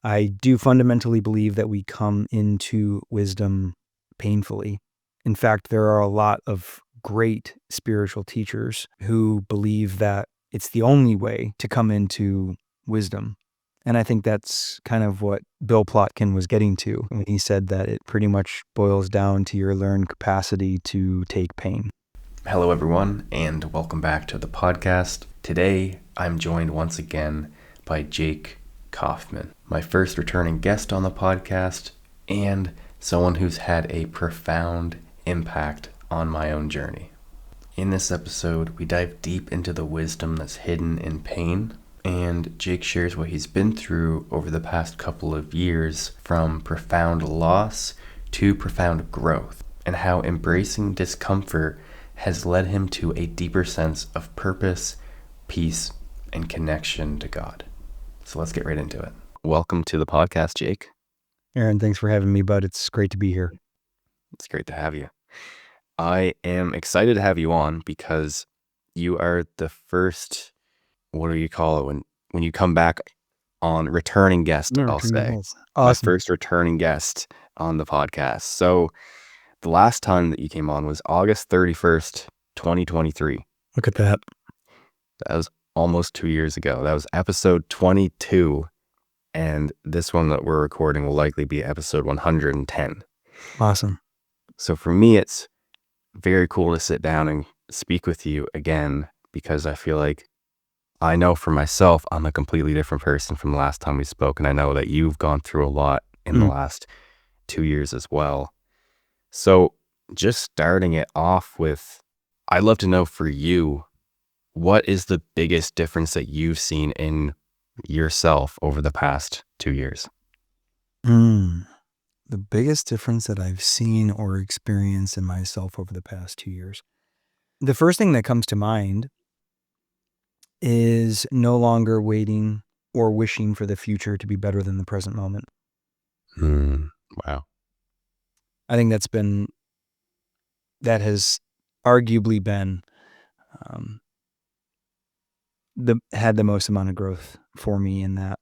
I do fundamentally believe that we come into wisdom painfully. In fact, there are a lot of great spiritual teachers who believe that it's the only way to come into wisdom. And I think that's kind of what Bill Plotkin was getting to when he said that it pretty much boils down to your learned capacity to take pain. Hello, everyone, and welcome back to the podcast. Today, I'm joined once again by Jake Kauffman, my first returning guest on the podcast and someone who's had a profound impact on my own journey. In this episode, we dive deep into the wisdom that's hidden in pain, and Jake shares what he's been through over the past couple of years, from profound loss to profound growth, and how embracing discomfort has led him to a deeper sense of purpose, peace, and connection to God. So let's get right into it. Welcome to the podcast, Jake. Aaron, thanks for having me, bud. It's great to be here. It's great to have you. I am excited to have you on because you are the first, what do you call it, when you come back on, returning guest, I'll say. Awesome. My first returning guest on the podcast. So the last time that you came on was August 31st, 2023. Look at that. That was almost 2 years ago. That was episode 22. And this one that we're recording will likely be episode 110. Awesome. So for me, it's very cool to sit down and speak with you again, because I feel like I know for myself, I'm a completely different person from the last time we spoke. And I know that you've gone through a lot in the last 2 years as well. So just starting it off with, I'd love to know for you, what is the biggest difference that you've seen in yourself over the past 2 years? The biggest difference that I've seen or experienced in myself over the past 2 years. The first thing that comes to mind is no longer waiting or wishing for the future to be better than the present moment. Wow. I think that has arguably been had the most amount of growth for me in that.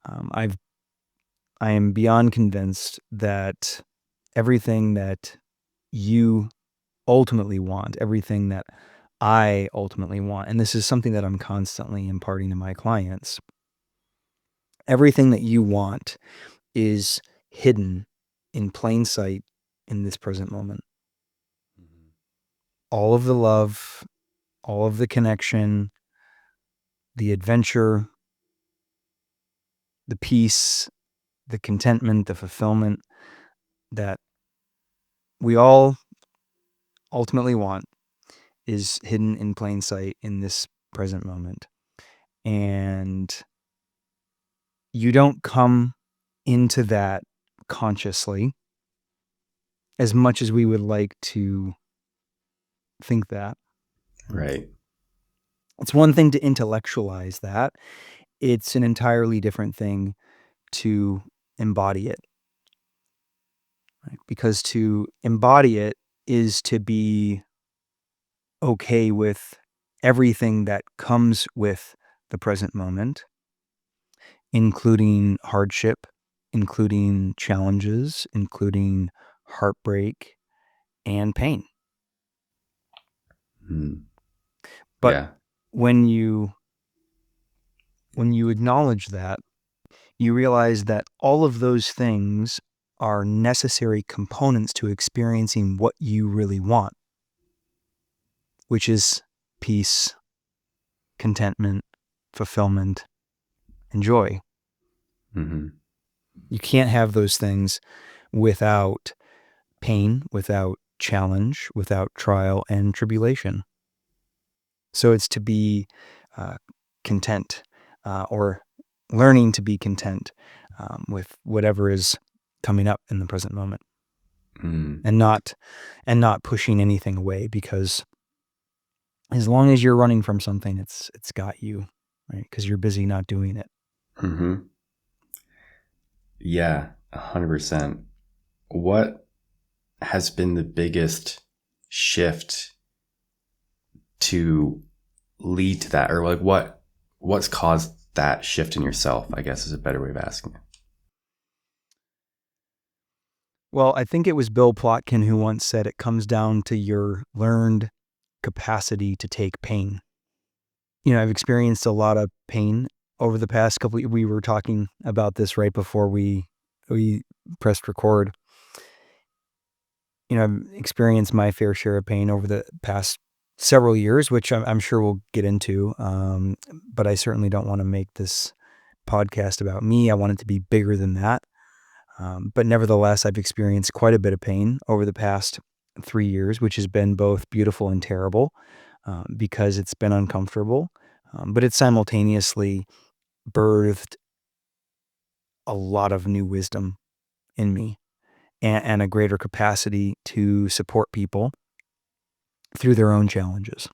I am beyond convinced that everything that you ultimately want, everything that I ultimately want, and this is something that I'm constantly imparting to my clients, everything that you want is hidden in plain sight in this present moment. All of the love, all of the connection, the adventure, the peace, the contentment, the fulfillment that we all ultimately want is hidden in plain sight in this present moment. And you don't come into that consciously, as much as we would like to think that. Right. It's one thing to intellectualize that. It's an entirely different thing to embody it. Right? Because to embody it is to be okay with everything that comes with the present moment, including hardship, including challenges, including heartbreak and pain. But Yeah. when you acknowledge that, you realize that all of those things are necessary components to experiencing what you really want, which is peace, contentment, fulfillment, and joy. You can't have those things without pain, without challenge, without trial and tribulation. So it's to be content, or learning to be content with whatever is coming up in the present moment, and not pushing anything away, because as long as you're running from something, it's got you, right? Because you're busy not doing it. Yeah, 100%. What has been the biggest shift to lead to that? Or like what's caused that shift in yourself, I guess, is a better way of asking it. Well, I think it was Bill Plotkin who once said it comes down to your learned capacity to take pain. I've experienced a lot of pain over the past couple. We were talking about this right before we pressed record. I've experienced my fair share of pain over the past several years, which I'm sure we'll get into. But I certainly don't want to make this podcast about me. I want it to be bigger than that. But nevertheless, I've experienced quite a bit of pain over the past 3 years, which has been both beautiful and terrible, because it's been uncomfortable. But it's simultaneously birthed a lot of new wisdom in me, and a greater capacity to support people through their own challenges.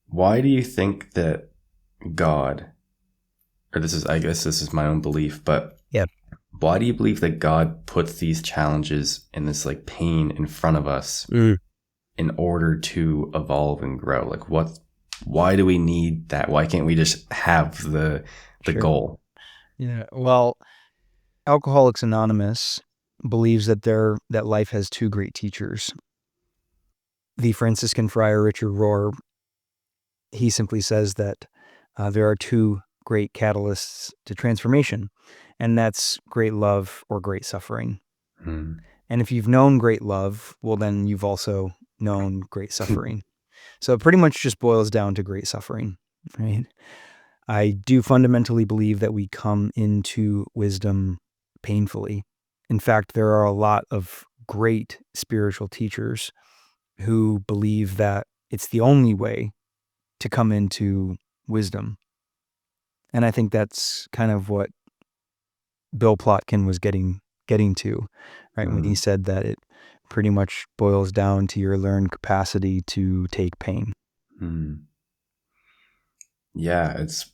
Why do you think that God, or I guess this is my own belief, but Yeah. why do you believe that God puts these challenges and this like pain in front of us in order to evolve and grow? Like why do we need that? Why can't we just have the Sure. goal? Yeah. Well, Alcoholics Anonymous believes that life has two great teachers. The Franciscan friar Richard Rohr, he simply says that there are two great catalysts to transformation, and that's great love or great suffering. And if you've known great love, well, then you've also known great suffering. So it pretty much just boils down to great suffering, right? I do fundamentally believe that we come into wisdom painfully. In fact, there are a lot of great spiritual teachers who believe that it's the only way to come into wisdom. And I think that's kind of what Bill Plotkin was getting to, right? When he said that it pretty much boils down to your learned capacity to take pain. Yeah, it's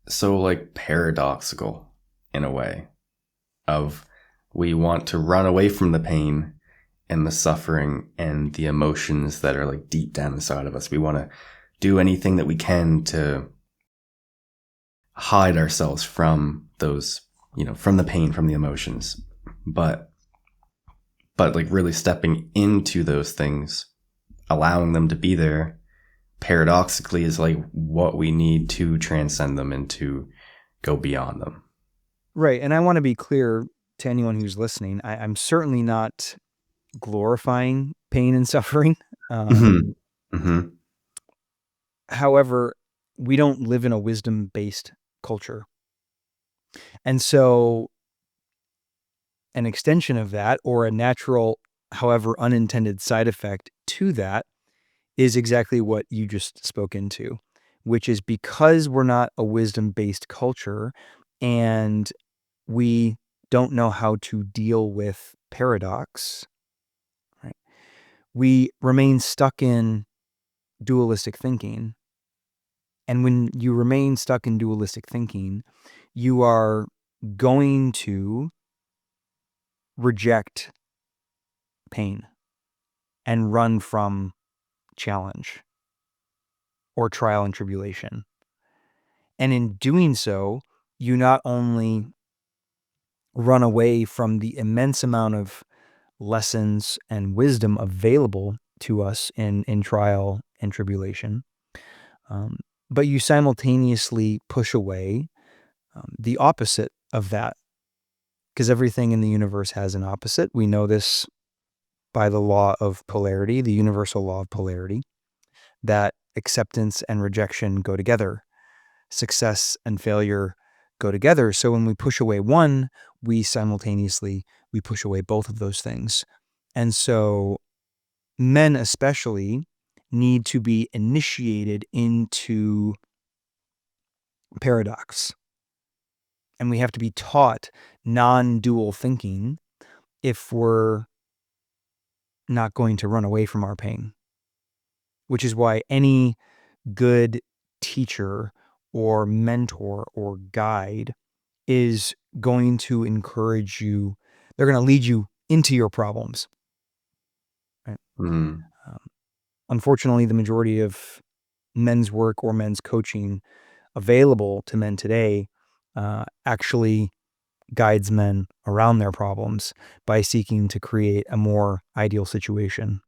so like paradoxical in a way of we want to run away from the pain and the suffering and the emotions that are like deep down inside of us. We want to do anything that we can to hide ourselves from those, from the pain, from the emotions. But like really stepping into those things, allowing them to be there, paradoxically is like what we need to transcend them and to go beyond them. Right. And I want to be clear to anyone who's listening. I'm certainly not glorifying pain and suffering. However, we don't live in a wisdom-based culture. And so an extension of that, or a natural, however unintended side effect to that, is exactly what you just spoke into, which is because we're not a wisdom-based culture and we don't know how to deal with paradox, right? We remain stuck in dualistic thinking. And when you remain stuck in dualistic thinking, you are going to reject pain and run from challenge or trial and tribulation. And in doing so, you not only run away from the immense amount of lessons and wisdom available to us in trial and tribulation, but you simultaneously push away the opposite of that, because everything in the universe has an opposite. We know this by the law of polarity, the universal law of polarity, that acceptance and rejection go together. Success and failure go together. So when we push away one, we simultaneously push away both of those things. And so men especially need to be initiated into paradox. And we have to be taught non-dual thinking if we're not going to run away from our pain. Which is why any good teacher or mentor or guide is going to encourage you. They're going to lead you into your problems. Right? Unfortunately, the majority of men's work or men's coaching available to men today actually guides men around their problems by seeking to create a more ideal situation,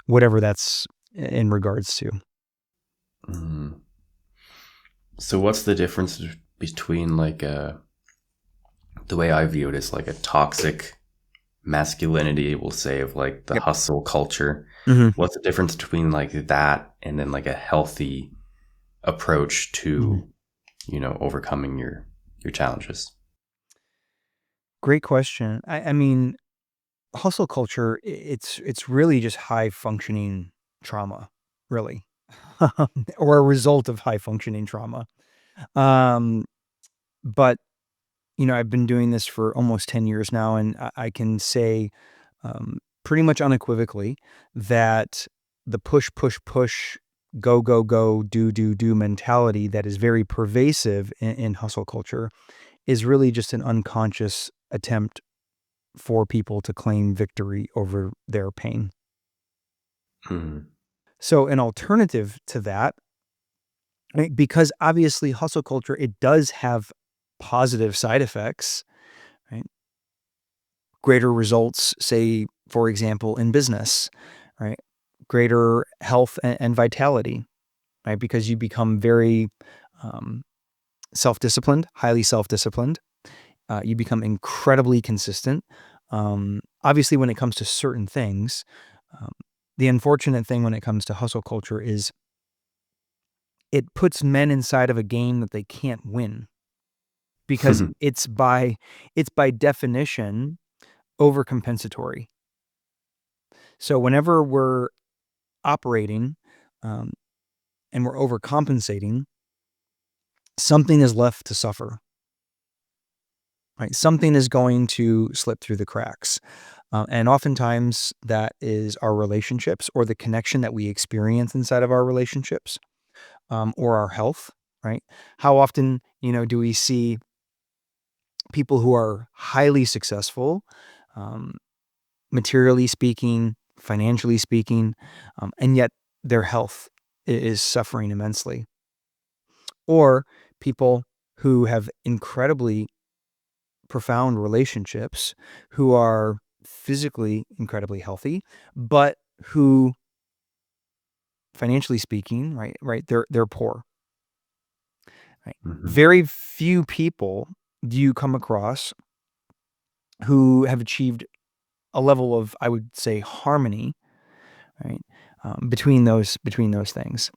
whatever that's in regards to. Mhm. So what's the difference between like the way I view it is like a toxic masculinity, we'll say, of like the Yep. hustle culture. Hmm. What's the difference between like that and then like a healthy approach Hmm. to, overcoming your challenges? Great question. I mean, hustle culture, it's really just high functioning trauma, really, or a result of high functioning trauma. Um, but I've been doing this for almost 10 years now, and I can say pretty much unequivocally that the push, push, push, go, go, go, do, do, do mentality that is very pervasive in hustle culture is really just an unconscious attempt for people to claim victory over their pain. Mhm. So, an alternative to that, right, because obviously hustle culture, it does have positive side effects, right? Greater results, say, for example, in business, right? Greater health and vitality, right? Because you become very um, self disciplined, highly self disciplined. You become incredibly consistent. Obviously, when it comes to certain things, um, the unfortunate thing when it comes to hustle culture is it puts men inside of a game that they can't win because it's by definition overcompensatory. So whenever we're operating um, and we're overcompensating, something is left to suffer. Right, something is going to slip through the cracks, and oftentimes that is our relationships or the connection that we experience inside of our relationships, or our health. Right? How often do we see people who are highly successful, um, materially speaking, financially speaking, and yet their health is suffering immensely. Or people who have incredibly profound relationships, who are physically incredibly healthy, but who, financially speaking, right, they're poor. Right? Mhm. Very few people do you come across who have achieved a level of, I would say, harmony, right, between those things,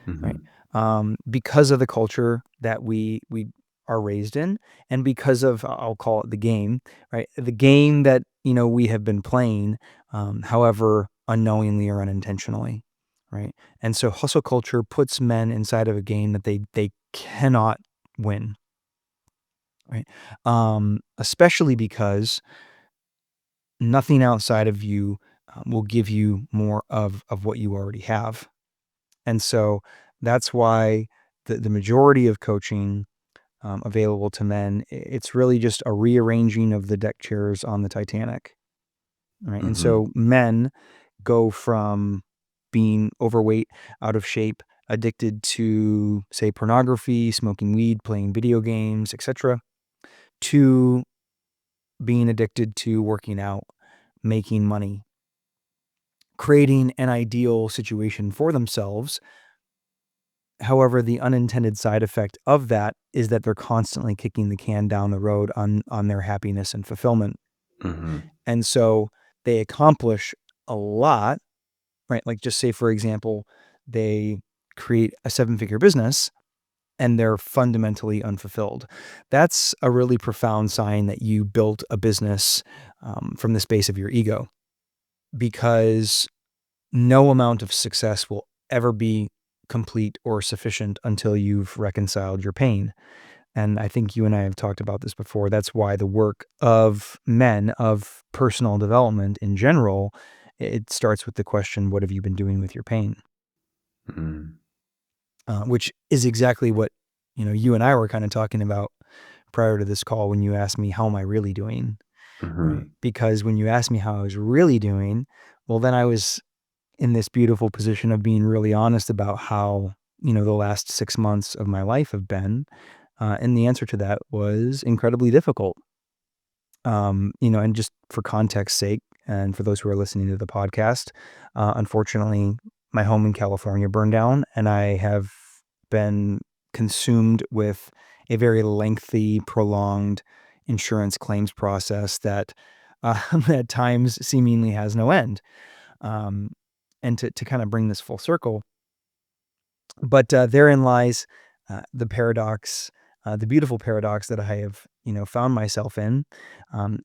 right? Mhm. Because of the culture that we are raised in, and because of, I'll call it the game, right? The game that we have been playing, however unknowingly or unintentionally, right? And so hustle culture puts men inside of a game that they cannot win, right? Especially because nothing outside of you will give you more of what you already have. And so that's why the majority of coaching available to men, it's really just a rearranging of the deck chairs on the Titanic, right? And Mhm. so men go from being overweight, out of shape, addicted to, say, pornography, smoking weed, playing video games, etc., to being addicted to working out, making money, creating an ideal situation for themselves. However, the unintended side effect of that is that they're constantly kicking the can down the road on their happiness and fulfillment. Mhm. And so they accomplish a lot, right? Like, just say, for example, they create a seven-figure business and they're fundamentally unfulfilled. That's a really profound sign that you built a business from the space of your ego, because no amount of success will ever be complete or sufficient until you've reconciled your pain. And I think you and I have talked about this before. That's why the work of men, of personal development in general, it starts with the question, what have you been doing with your pain? Mhm. Which is exactly what, you and I were kind of talking about prior to this call when you asked me, how am I really doing? Right? Mhm. Because when you asked me how I was really doing, well, then I was in this beautiful position of being really honest about how, the last 6 months of my life have been. And the answer to that was incredibly difficult. And just for context's sake, and for those who are listening to the podcast, unfortunately, my home in California burned down, and I have been consumed with a very lengthy, prolonged insurance claims process that at times seemingly has no end. Um, and to kind of bring this full circle, but therein lies the paradox, the beautiful paradox that I have, found myself in,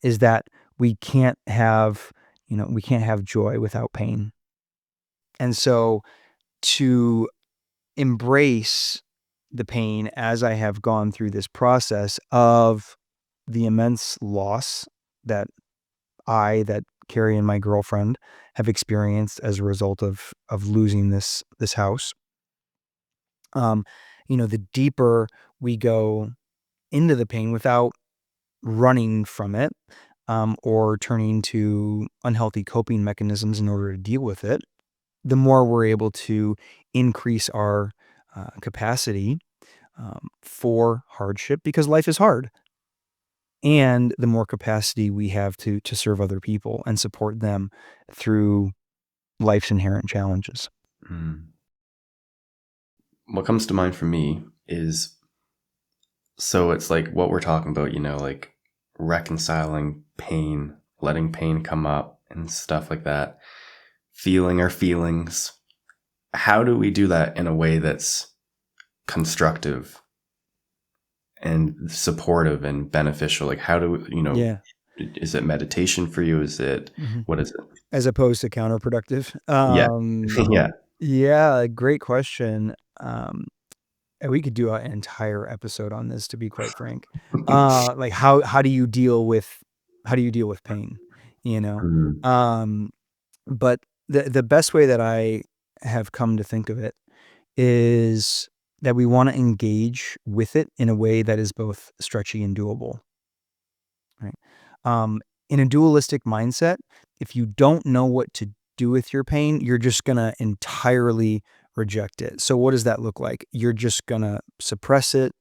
is that we can't have, we can't have joy without pain. And so to embrace the pain as I have gone through this process of the immense loss that that Carrie and my girlfriend have experienced as a result of losing this house. Um, the deeper we go into the pain without running from it, or turning to unhealthy coping mechanisms in order to deal with it, the more we're able to increase our capacity for hardship, because life is hard, and the more capacity we have to serve other people and support them through life's inherent challenges. Mm. What comes to mind for me is, so it's like what we're talking about, like reconciling pain, letting pain come up and stuff like that, feeling our feelings. How do we do that in a way that's constructive and supportive and beneficial? Like, how do Yeah. is it meditation for you? Mhm. What is it? As opposed to counterproductive. Yeah. Yeah. Yeah, great question. And we could do an entire episode on this, to be quite frank. Like how do you deal with pain? You know, Mm, um, but the best way that I have come to think of it is that we want to engage with it in a way that is both stretchy and doable. Right. Um, in a dualistic mindset, if you don't know what to do with your pain, you're just going to entirely reject it. So what does that look like? You're just going to suppress it,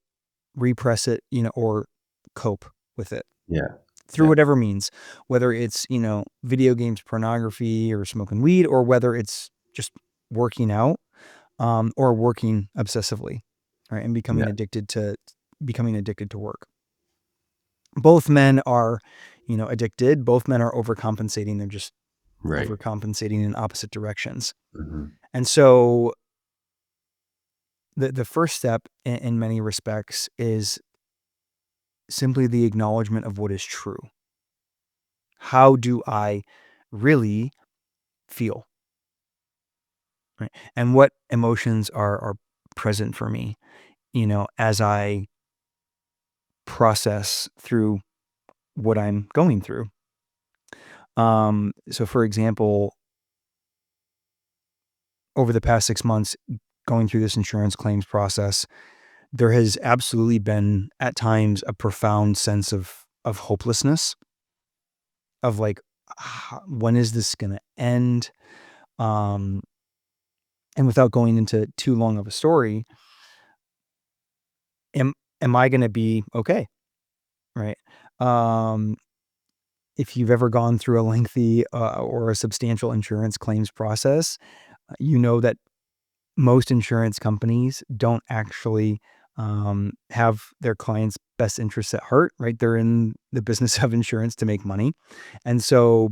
repress it, or cope with it yeah. through Yeah. whatever means, whether it's, video games, pornography, or smoking weed, or whether it's just working out, or working obsessively, right? And Yeah. becoming addicted to work. Both men are, addicted. Both men are overcompensating. They're just Right. overcompensating in opposite directions. Hmm. And so the first step in many respects is simply the acknowledgement of what is true. How do I really feel? Right? And what emotions are present for me, as I process through what I'm going through. So for example, over the past 6 months, going through this insurance claims process, there has absolutely been, at times, a profound sense of hopelessness, of like, when is this gonna end? Um, and without going into too long of a story, am am I gonna be okay, right? Um, if you've ever gone through a lengthy, or a substantial insurance claims process, you know that most insurance companies don't actually have their clients' best interests at heart, right? They're in the business of insurance to make money. And so,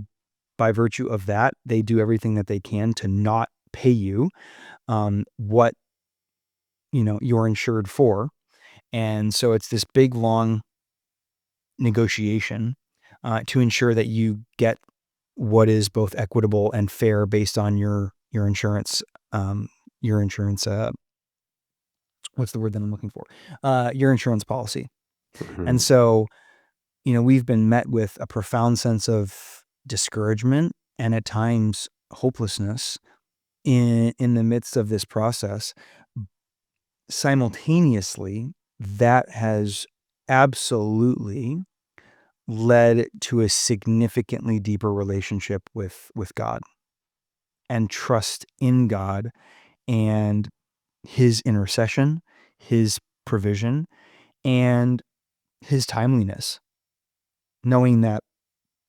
by virtue of that, they do everything that they can to not pay you what you're insured for. And so it's this big long negotiation to ensure that you get what is both equitable and fair based on your insurance, um, your insurance what's the word that I'm looking for? Your insurance policy. And Hmm. so, we've been met with a profound sense of discouragement and at times hopelessness in the midst of this process. Simultaneously, that has absolutely led to a significantly deeper relationship with God and trust in God and his intercession, his provision, and his timeliness, knowing that,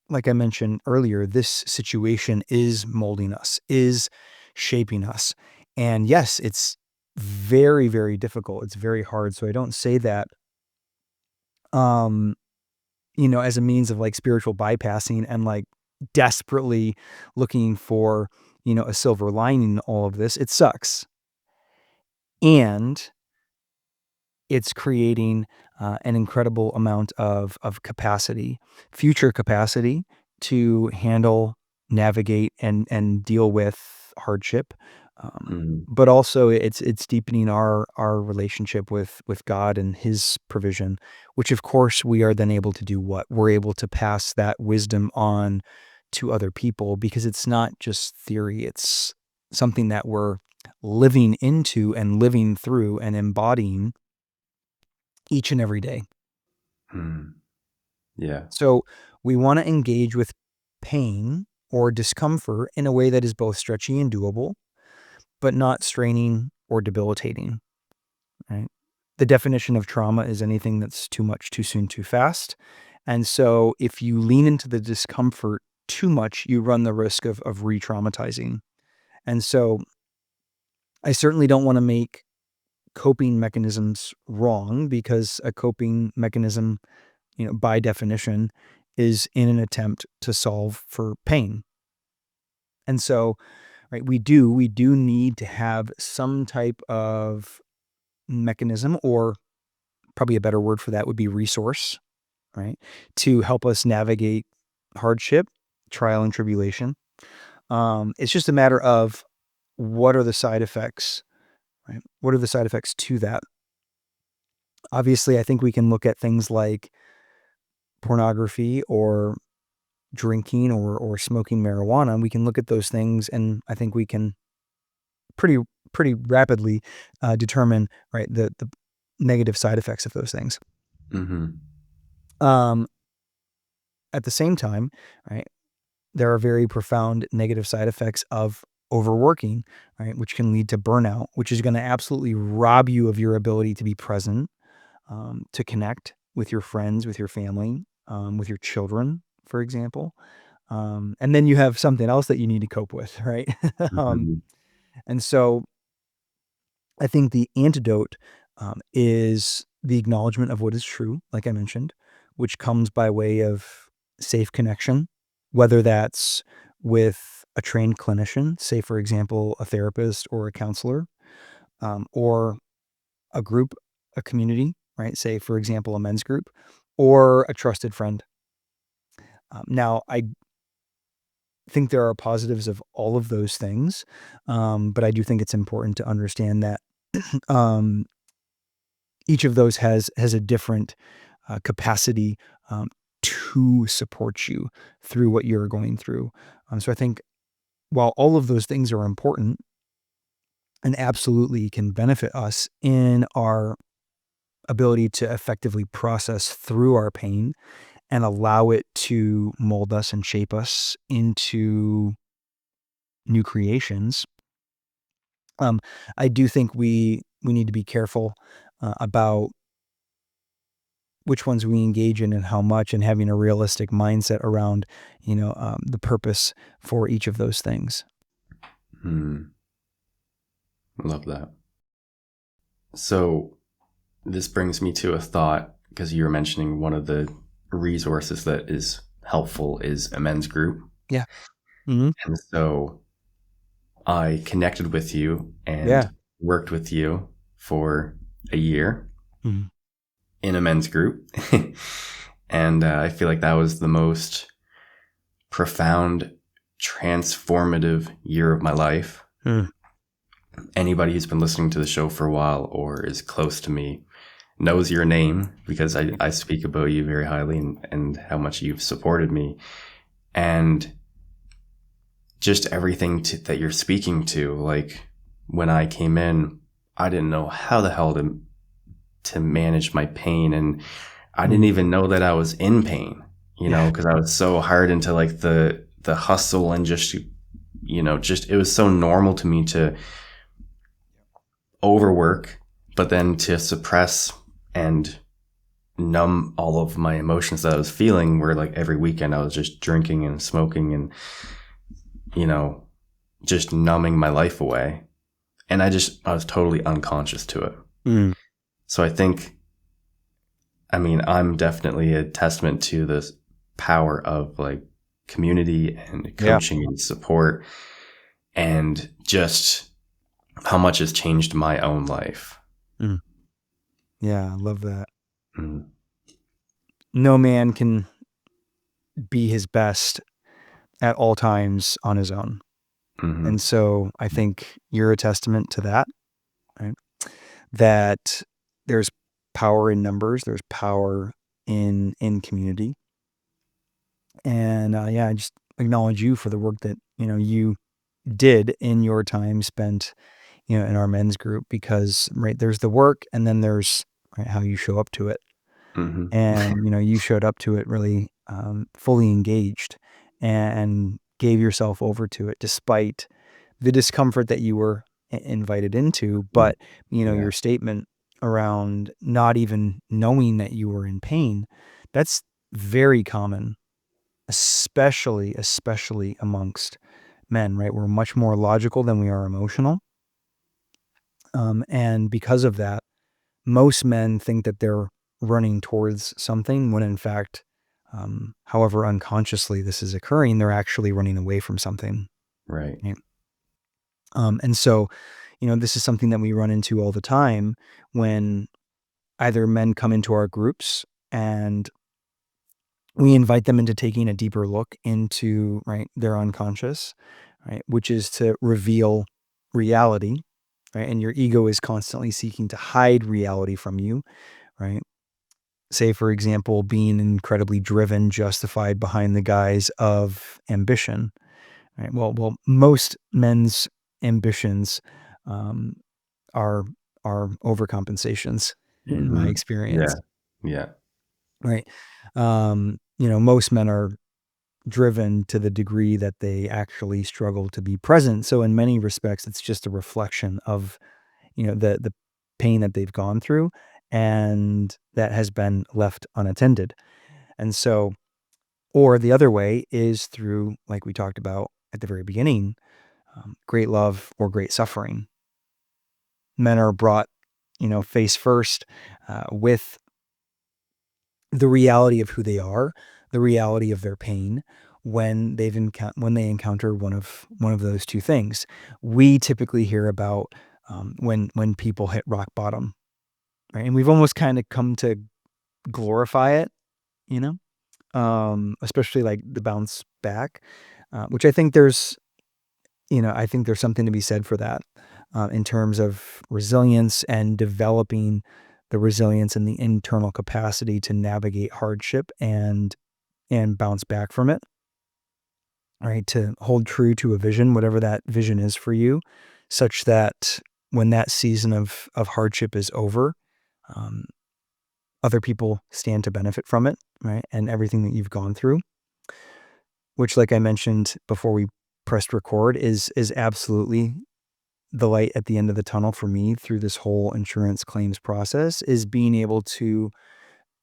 like I mentioned earlier, this situation is molding us, is shaping us. And yes, it's very, very difficult. It's very hard. So I don't say that, um, as a means of like spiritual bypassing and like desperately looking for, a silver lining in all of this. It sucks. And it's creating an incredible amount of capacity, future capacity to handle, navigate, and deal with hardship. Mm. But also, it's deepening our relationship with God and His provision, which of course we are then able to do. What we're able to pass that wisdom on to other people, because it's not just theory; it's something that we're living into and living through and embodying each and every day. Mm. Yeah. So we want to engage with pain or discomfort in a way that is both stretchy and doable, but not straining or debilitating, right? The definition of trauma is anything that's too much, too soon, too fast. And so if you lean into the discomfort too much, you run the risk of re-traumatizing. And so I certainly don't want to make coping mechanisms wrong, because a coping mechanism, by definition, is in an attempt to solve for pain. And so, right, we do need to have some type of mechanism, or probably a better word for that would be resource, right, to help us navigate hardship, trial, and tribulation. It's just a matter of what are the side effects, right? What are the side effects to that? Obviously, I think we can look at things like pornography or drinking or smoking marijuana. We can look at those things, and I think we can pretty pretty rapidly determine, right, the negative side effects of those things. Mm-hmm. Um, at the same time, right, there are very profound negative side effects of overworking, right, which can lead to burnout, which is going to absolutely rob you of your ability to be present, to connect with your friends, with your family, with your children, for example. And then you have something else that you need to cope with, right? um, Mm-hmm. and so I think the antidote is the acknowledgement of what is true, like I mentioned, which comes by way of safe connection, whether that's with a trained clinician, say, for example, a therapist or a counselor, or a group, a community, right? Say, for example, a men's group, or a trusted friend. Now, I think there are positives of all of those things, but I do think it's important to understand that um, each of those has a different capacity to support you through what you're going through. So I think while all of those things are important and absolutely can benefit us in our ability to effectively process through our pain and allow it to mold us and shape us into new creations, um, I do think we need to be careful about which ones we engage in and how much, and having a realistic mindset around, the purpose for each of those things. Mm. Love that. So this brings me to a thought, because you were mentioning one of the resources that is helpful is a men's group. Yeah. Hmm. And so I connected with you Yeah. and worked with you for a year Mhm. in a men's group. And I feel like that was the most profound, transformative year of my life. Mm. Anybody who's been listening to the show for a while or is close to me knows your name, because I speak about you very highly, and how much you've supported me. And just everything that you're speaking to, like when I came in, I didn't know how the hell to manage my pain. And I didn't Mm. even know that I was in pain, Yeah. because I was so hard into like the hustle, and just, just, it was so normal to me to overwork, but then to suppress and numb all of my emotions that I was feeling, where like every weekend I was just drinking and smoking and, you know, just numbing my life away. And I was totally unconscious to it. Mm. So I think, I mean, I'm definitely a testament to this power of like community and Yeah. coaching and support, and just how much has changed my own life. Mm. Yeah, I love that. Mm. No man can be his best at all times on his own. Mm-hmm. And so I think you're a testament to that, right? That there's power in numbers, there's power in community. And yeah, I just acknowledge you for the work that, you did in your time spent, in our men's group, because right, there's the work and then there's right, how you show up to it. Mm-hmm. And, you showed up to it really fully engaged and gave yourself over to it despite the discomfort that you were invited into. But, Yeah. your statement around not even knowing that you were in pain, that's very common, especially amongst men, right? We're much more logical than we are emotional. And because of that, most men think that they're running towards something when in fact, however unconsciously this is occurring, they're actually running away from something. Right. Right? And so, this is something that we run into all the time when either men come into our groups and we invite them into taking a deeper look into right their unconscious, right, which is to reveal reality, right, and your ego is constantly seeking to hide reality from you, right. Say, for example, being incredibly driven, justified behind the guise of ambition, right? Well, most men's ambitions um, are overcompensations, in my Mm-hmm. Yeah. experience, Yeah. right? Most men are driven to the degree that they actually struggle to be present. So, in many respects, it's just a reflection of the pain that they've gone through and that has been left unattended. And so, or the other way is through, like we talked about at the very beginning, great love or great suffering. Men are brought, face first with the reality of who they are, the reality of their pain when when they encounter one of those two things. We typically hear about when people hit rock bottom, right? And we've almost kind of come to glorify it, you know, especially like the bounce back, which I think there's something to be said for that in terms of resilience and developing the resilience and the internal capacity to navigate hardship and bounce back from it, right? To hold true to a vision, whatever that vision is for you, such that when that season of hardship is over, um, other people stand to benefit from it, right? And everything that you've gone through, which, like I mentioned before we pressed record, is absolutely the light at the end of the tunnel for me through this whole insurance claims process, is being able to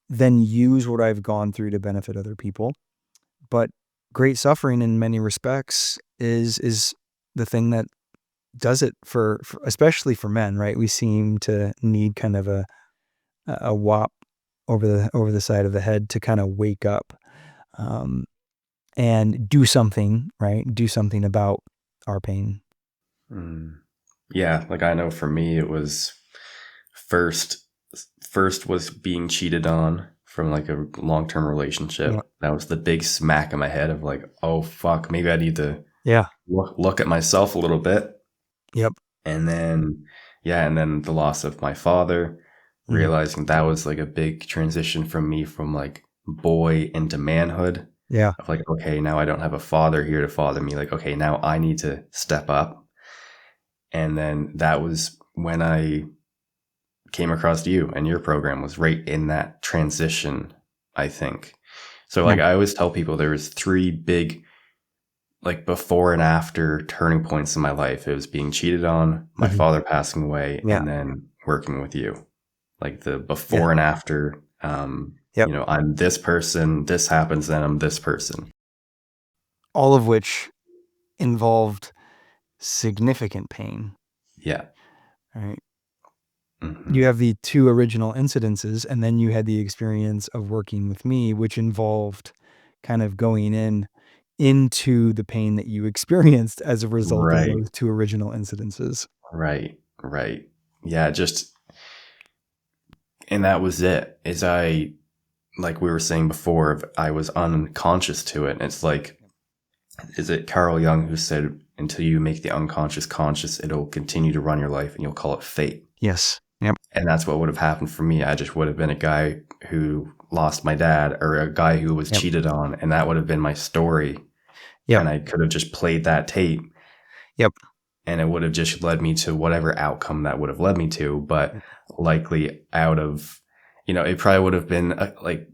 then use what I've gone through to benefit other people. But great suffering in many respects is the thing that does it for especially for men, right? We seem to need kind of a whop over the side of the head to kind of wake up um, and do something, right? Do something about our pain. Mm. Yeah. Like I know for me, it was first, first was being cheated on from like a long-term Yeah. relationship. That was the big smack in my head of like, oh fuck, maybe I need to Yeah. look at myself a little bit. Yep. And then, yeah, and then the loss of my father, Mhm. realizing that was like a big transition from me from like boy into manhood. Yeah. Of like, okay, now I don't have a father here to father me. Like, okay, now I need to step up. And then that was when I came across you, and your program was right in that transition, I think. So Yeah. like I always tell people there was three big like before and after turning points in my life. It was being cheated on, my Mhm. father passing away, Yeah. and then working with you. Like the Yeah. before and after. Yep. I'm this person, this happens, then I'm this person. All of which involved significant pain, Yeah. right? Hmm. You have the two original incidences, and then you had the experience of working with me, which involved kind of going into the pain that you experienced as a result of Right. those two original incidences. Right. Right. Yeah. And that was it. Like we were saying before, I was unconscious to it. And it's like, is it Carl Jung who said, until you make the unconscious conscious, it'll continue to run your life and you'll call it fate. Yes. Yep. And that's what would have happened for me. I just would have been a guy who lost my dad or a guy who was Yep. cheated on. And that would have been my story. Yep. And I could have just played that tape Yep. and it would have just led me to whatever outcome that would have led me to. But likely out of, it probably would have been like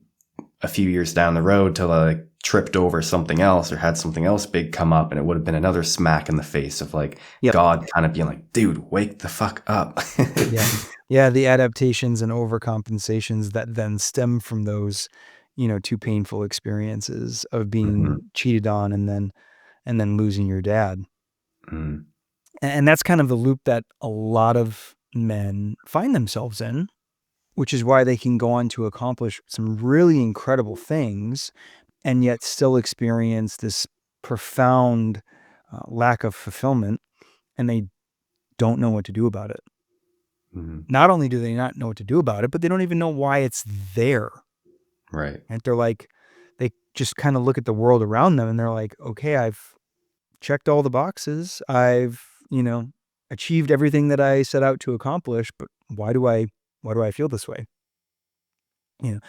a few years down the road till I like tripped over something else or had something else big come up, and it would have been another smack in the face of like Yep. God kind of being like, dude, wake the fuck up. Yeah. Yeah. The adaptations and overcompensations that then stem from those, two painful experiences of being Hmm. cheated on and then losing your dad. Hmm. And that's kind of the loop that a lot of men find themselves in, which is why they can go on to accomplish some really incredible things and yet still experience this profound lack of fulfillment, and they don't know what to do about it. Hmm. Not only do they not know what to do about it, but they don't even know why it's there. Right. And they're like, they just kind of look at the world around them and they're like, okay, I've checked all the boxes. I've, achieved everything that I set out to accomplish, but why do I feel this way? And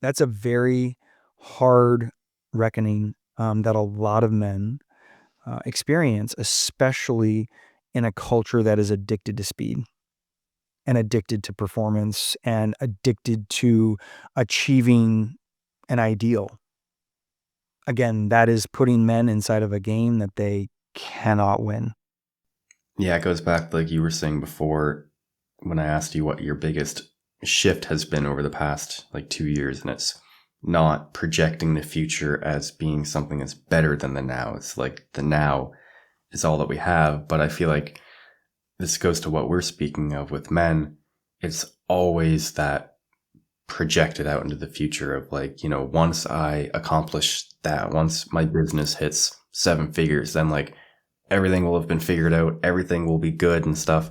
that's a very hard reckoning that a lot of men experience, especially in a culture that is addicted to speed and addicted to performance and addicted to achieving an ideal. Again, that is putting men inside of a game that they cannot win. Yeah, it goes back like you were saying before when I asked you what your biggest shift has been over the past like 2 years, and it's not projecting the future as being something that's better than the now. It's like the now is all that we have. But I feel like this goes to what we're speaking of with men. It's always that projected out into the future of like, once I accomplish that, once my business hits 7 figures, then like everything will have been figured out, everything will be good and stuff.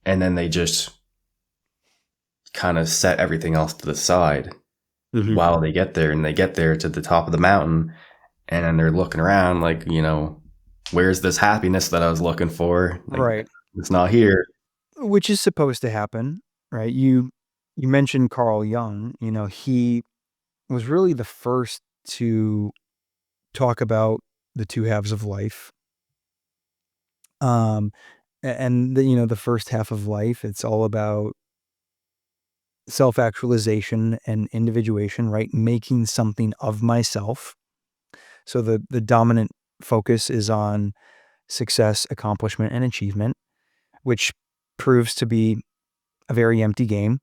And then they just kind of set everything else to the side Mhm. while they get there, and they get there to the top of the mountain and then they're looking around like, where's this happiness that I was looking for? Like Right. it's not here. Which is supposed to happen, right? You mentioned Carl Jung, he was really the first to talk about the two halves of life. Um and the first half of life, it's all about self-actualization and individuation, right? Making something of myself. So the dominant focus is on success, accomplishment, and achievement, which proves to be a very empty game.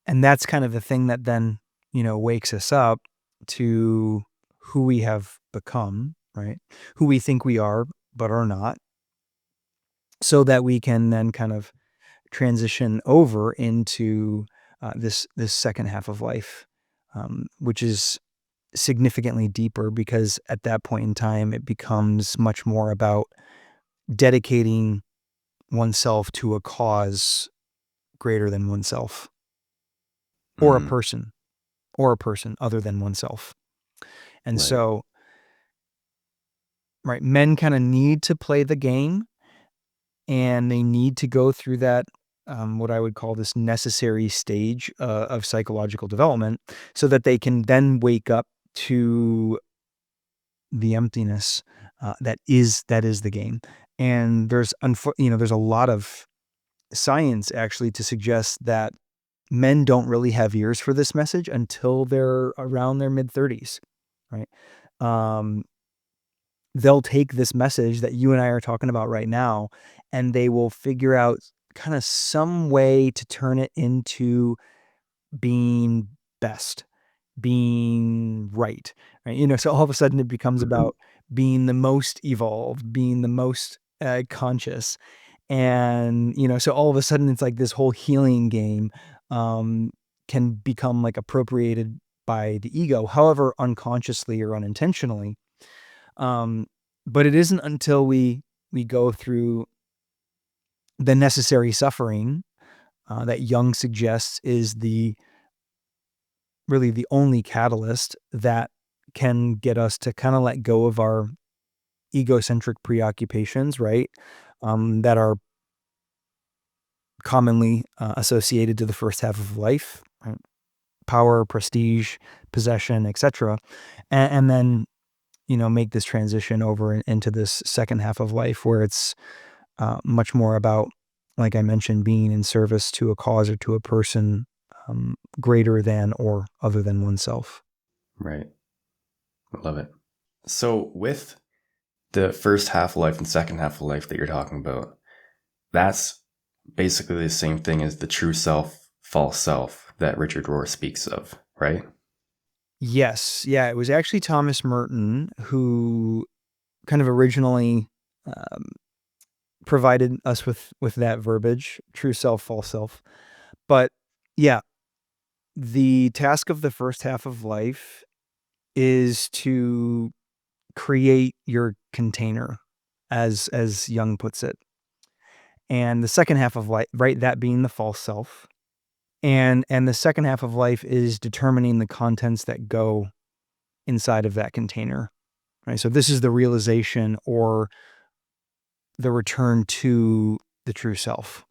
And that's kind of the thing that then, wakes us up to who we have become, right? Who we think we are, but are not, so that we can then kind of transition over into this second half of life, which is significantly deeper because at that point in time, it becomes much more about dedicating oneself to a cause greater than oneself, or a Mm, person, or a person other than oneself. And right. so, right, men kind of need to play the game, and they need to go through that, what I would call this necessary stage of psychological development, so that they can then wake up to the emptiness that is the game. And there's a lot of science actually to suggest that men don't really have ears for this message until they're around their mid 30s, right? Um, they'll take this message that you and I are talking about right now, and they will figure out kind of some way to turn it into being best, being right? So all of a sudden it becomes about being the most evolved, being the most conscious. And, so all of a sudden it's like this whole healing game um, can become like appropriated by the ego, however unconsciously or unintentionally. Um, but it isn't until we go through the necessary suffering that Jung suggests is really the only catalyst that can get us to kind of let go of our egocentric preoccupations, right? That are commonly associated to the first half of life, right? Power, prestige, possession, etc. And then, make this transition over into this second half of life where it's much more about, like I mentioned, being in service to a cause or to a person greater than or other than oneself. Right. I love it. So with the first half of life and second half of life that you're talking about, that's basically the same thing as the true self, false self that Richard Rohr speaks of, right? Yes. Yeah. It was actually Thomas Merton who kind of originally um, provided us with that verbiage, true self, false self. But yeah, the task of the first half of life is to create your container, as Jung puts it. And the second half of life, right, that being the false self. And the second half of life is determining the contents that go inside of that container. Right. So this is the realization or the return to the true self,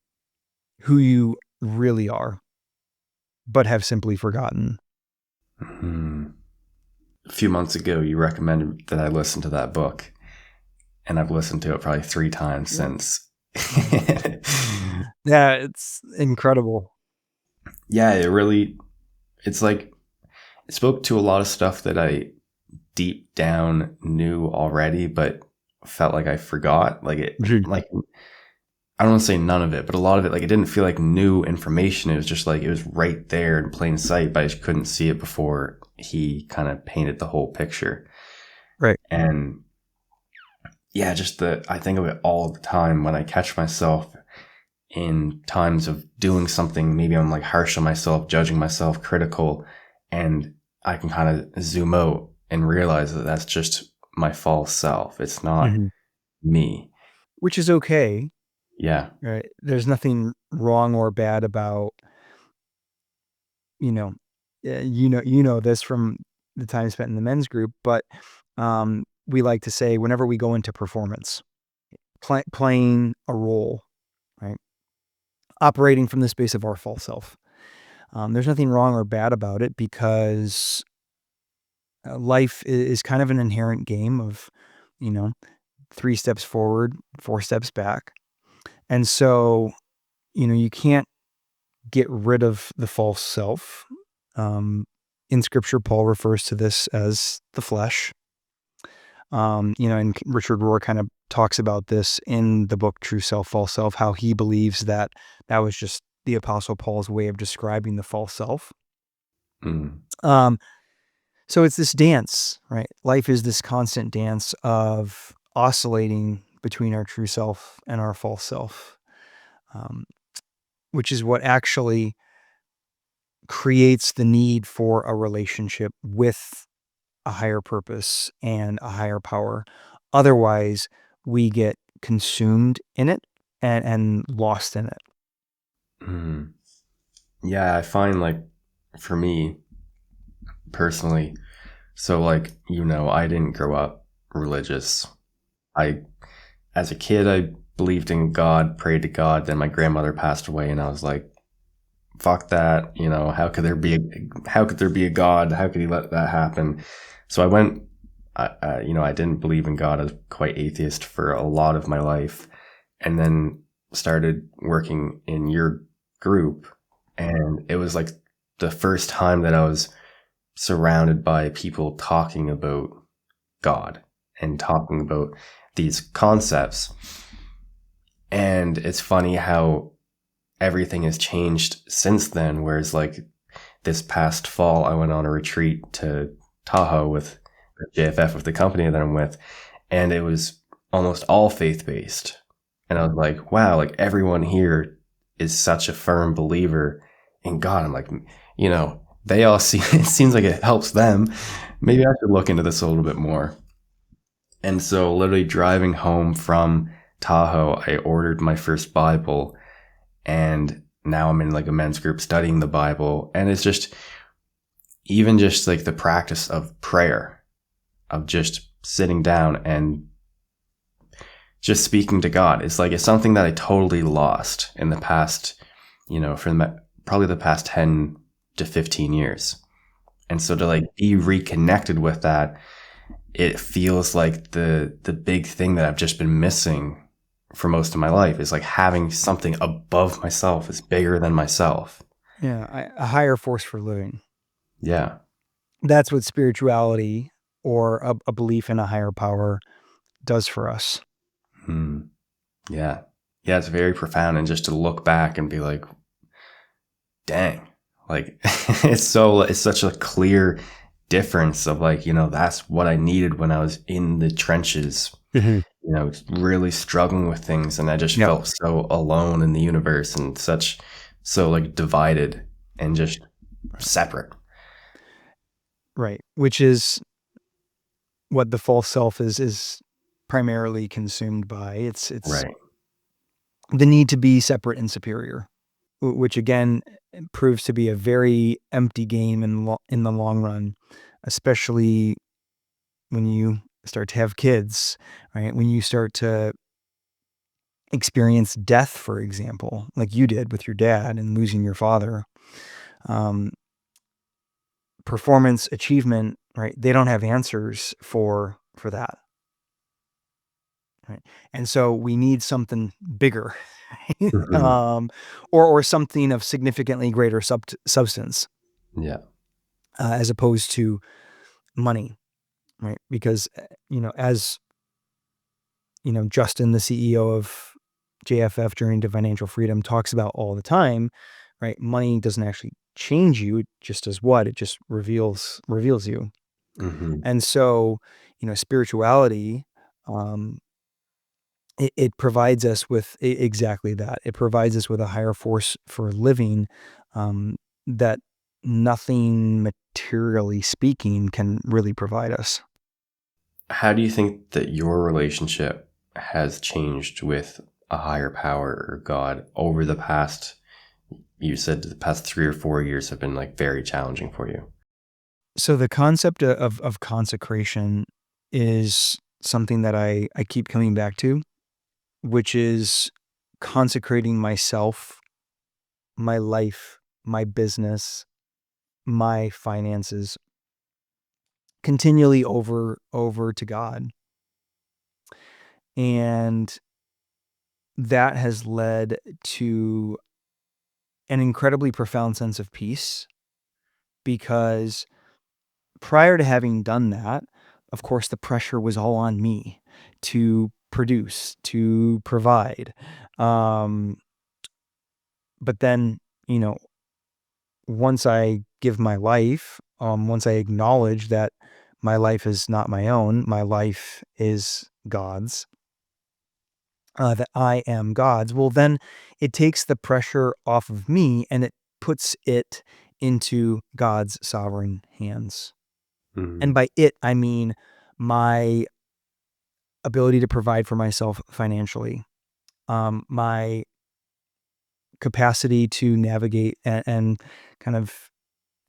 who you really are, but have simply forgotten. Hmm. A few months ago, you recommended that I listen to that book, and I've listened to it probably 3 times since. Yeah, it's incredible. Yeah, it's like, it spoke to a lot of stuff that I deep down knew already, but felt like I forgot. Like I don't want to say none of it, but a lot of it, like it didn't feel like new information. It was just like it was right there in plain sight, but I just couldn't see it before he kind of painted the whole picture. Right. And yeah, I think of it all the time when I catch myself in times of doing something. Maybe I'm like harsh on myself, judging myself, critical, and I can kind of zoom out and realize that that's just my false self. It's not Mhm. me. Which is okay. Yeah. Right. There's nothing wrong or bad about, you know, this from the time spent in the men's group, but we like to say whenever we go into performance, playing a role, right? Operating from the space of our false self. There's nothing wrong or bad about it because life is kind of an inherent game of, you know, 3 steps forward, 4 steps back. And so, you can't get rid of the false self. Um, in scripture, Paul refers to this as the flesh. And Richard Rohr kind of talks about this in the book True Self, False Self, how he believes that that was just the Apostle Paul's way of describing the false self. Mm. Um, so it's this dance, right? Life is this constant dance of oscillating between our true self and our false self, um, which is what actually creates the need for a relationship with a higher purpose and a higher power. Otherwise, we get consumed in it and lost in it. Mm. Yeah, I find like for me personally, so like, I didn't grow up religious. I, as a kid, I believed in God, prayed to God. Then my grandmother passed away, and I was like, "Fuck that!" How could there be a God? How could he let that happen? So I went. I didn't believe in God. I was quite atheist for a lot of my life, and then started working in your group, and it was like the first time that I was surrounded by people talking about God and talking about these concepts. And it's funny how everything has changed since then. Whereas like this past fall, I went on a retreat to Tahoe with JFF, with the company that I'm with, and it was almost all faith based. And I was like, wow, like everyone here is such a firm believer in God. I'm like, they all see, it seems like it helps them. Maybe I should look into this a little bit more. And so, literally driving home from Tahoe, I ordered my first Bible, and now I'm in like a men's group studying the Bible. And it's just, even just like the practice of prayer, of just sitting down and just speaking to God. It's something that I totally lost in the past, probably the past 10 to 15 years. And so to like be reconnected with that, it feels like the big thing that I've just been missing for most of my life is like having something above myself, is bigger than myself. Yeah, a higher force for living. Yeah. That's what spirituality or a belief in a higher power does for us. Hmm. Yeah. Yeah. It's very profound. And just to look back and be like, dang, like it's such a clear difference of like, that's what I needed when I was in the trenches, Mhm. really struggling with things. And I just Yep. felt so alone in the universe and so like divided and just separate. Right. Which is what the false self is primarily consumed by. It's Right. the need to be separate and superior, which again proves to be a very empty game in the long run, especially when you start to have kids, right? When you start to experience death, for example, like you did with your dad and losing your father. Um, Performance, achievement, right? They don't have answers for that, right? And so we need something bigger, Hmm. or something of significantly greater substance, Yeah. as opposed to money, right? Because as Justin, the CEO of JFF, Journey to Financial Freedom, talks about all the time, right? Money doesn't actually change you; it just does what? It just reveals you. Hmm. And so, spirituality, um, it provides us with exactly that. It provides us with a higher force for living, that nothing materially speaking can really provide us. How do you think that your relationship has changed with a higher power or God over the past, you said the past 3 or 4 years have been like very challenging for you? So the concept of consecration is something that I keep coming back to, which is consecrating myself, my life, my business, my finances continually over to God. And that has led to an incredibly profound sense of peace because prior to having done that, of course, the pressure was all on me to produce, to provide. Um, but then, you know, once I give my life, once I acknowledge that my life is not my own, my life is God's, that I am God's, well, then it takes the pressure off of me and it puts it into God's sovereign hands. And Hmm. by it, I mean my ability to provide for myself financially, my capacity to navigate and kind of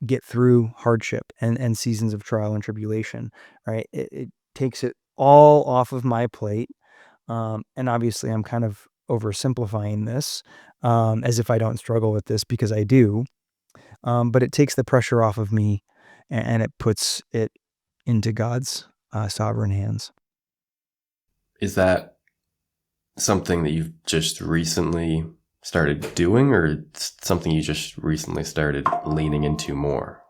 get through hardship and seasons of trial and tribulation, right? It takes it all off of my plate. And obviously, I'm kind of oversimplifying this, as if I don't struggle with this because I do. But it takes the pressure off of me and it puts it into God's sovereign hands. Is that something that you've just recently started doing, or it's something you just recently started leaning into more?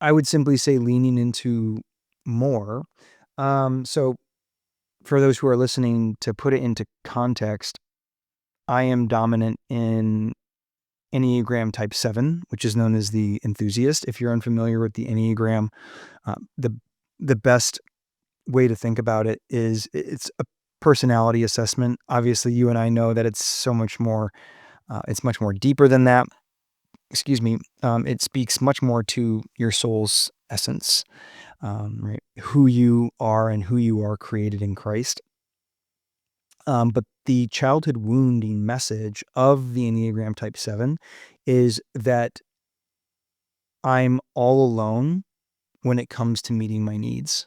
I would simply say leaning into more. So, for those who are listening, to put it into context, I am dominant in Enneagram Type 7, which is known as the enthusiast. If you're unfamiliar with the Enneagram, the best way to think about it is it's a personality assessment. Obviously, you and I know that it's so much more, it's much more deeper than that. Excuse me. It speaks much more to your soul's essence, right? Who you are and who you are created in Christ. But the childhood wounding message of the Enneagram Type 7 is that I'm all alone when it comes to meeting my needs.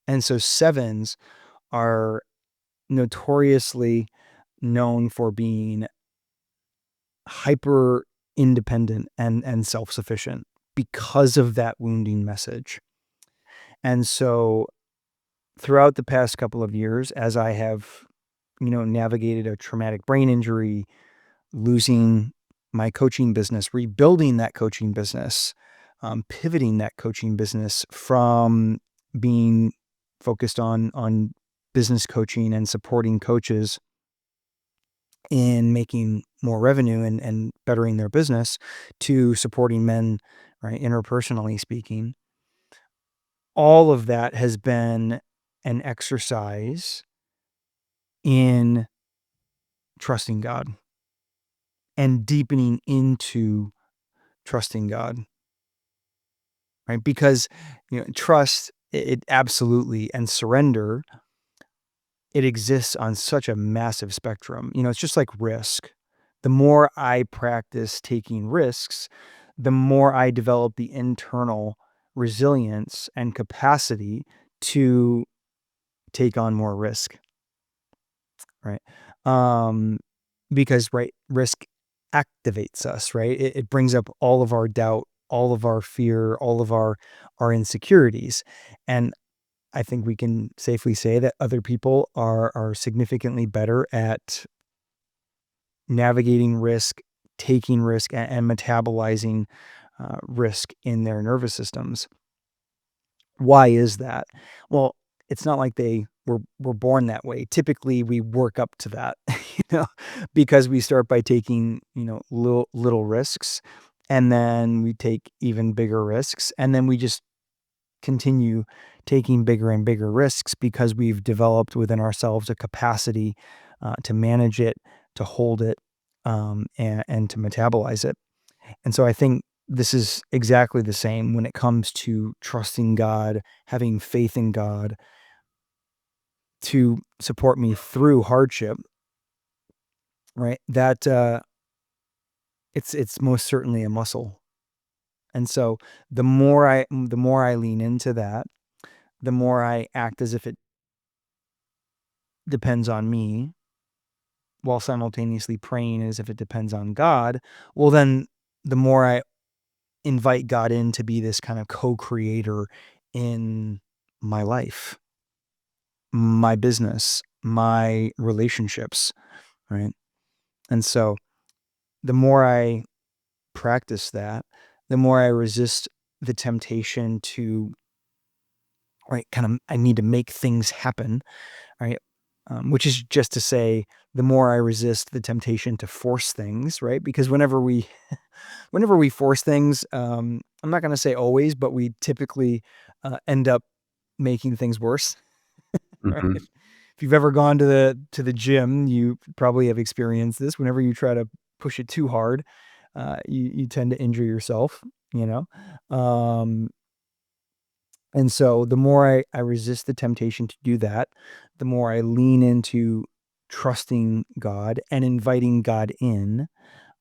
And so sevens are notoriously known for being hyper independent and self-sufficient because of that wounding message. And so throughout the past couple of years, as I have, navigated a traumatic brain injury, losing my coaching business, rebuilding that coaching business, pivoting that coaching business from being focused on business coaching and supporting coaches in making more revenue and bettering their business to supporting men, right, interpersonally speaking. All of that has been an exercise in trusting God and deepening into trusting God, right? Because, trust, it absolutely, and surrender, it exists on such a massive spectrum. It's just like risk. The more I practice taking risks, the more I develop the internal resilience and capacity to take on more risk, right? Um, because, right, risk activates us, right? It brings up all of our doubt, all of our fear, all of our insecurities. And I think we can safely say that other people are significantly better at navigating risk, taking risk, and metabolizing risk in their nervous systems. Why is that? Well, it's not like they were born that way. Typically, we work up to that, because we start by taking, little risks, and then we take even bigger risks, and then we just continue taking bigger and bigger risks because we've developed within ourselves a capacity to manage it, to hold it, and to metabolize it. And so I think this is exactly the same when it comes to trusting God, having faith in God to support me through hardship, right? That it's most certainly a muscle. And so the more I lean into that, the more I act as if it depends on me while simultaneously praying as if it depends on God, well, then the more I invite God in to be this kind of co-creator in my life, my business, my relationships, right? And so the more I practice that, the more I resist the temptation to, right, kind of, I need to make things happen, right? Which is just to say, the more I resist the temptation to force things, right? Because whenever we force things, I'm not going to say always, but we typically end up making things worse, right? Mm-hmm. If you've ever gone to the gym, you probably have experienced this. Whenever you try to push it too hard, you tend to injure yourself, you know? Um, and so the more I resist the temptation to do that, the more I lean into trusting God and inviting God in,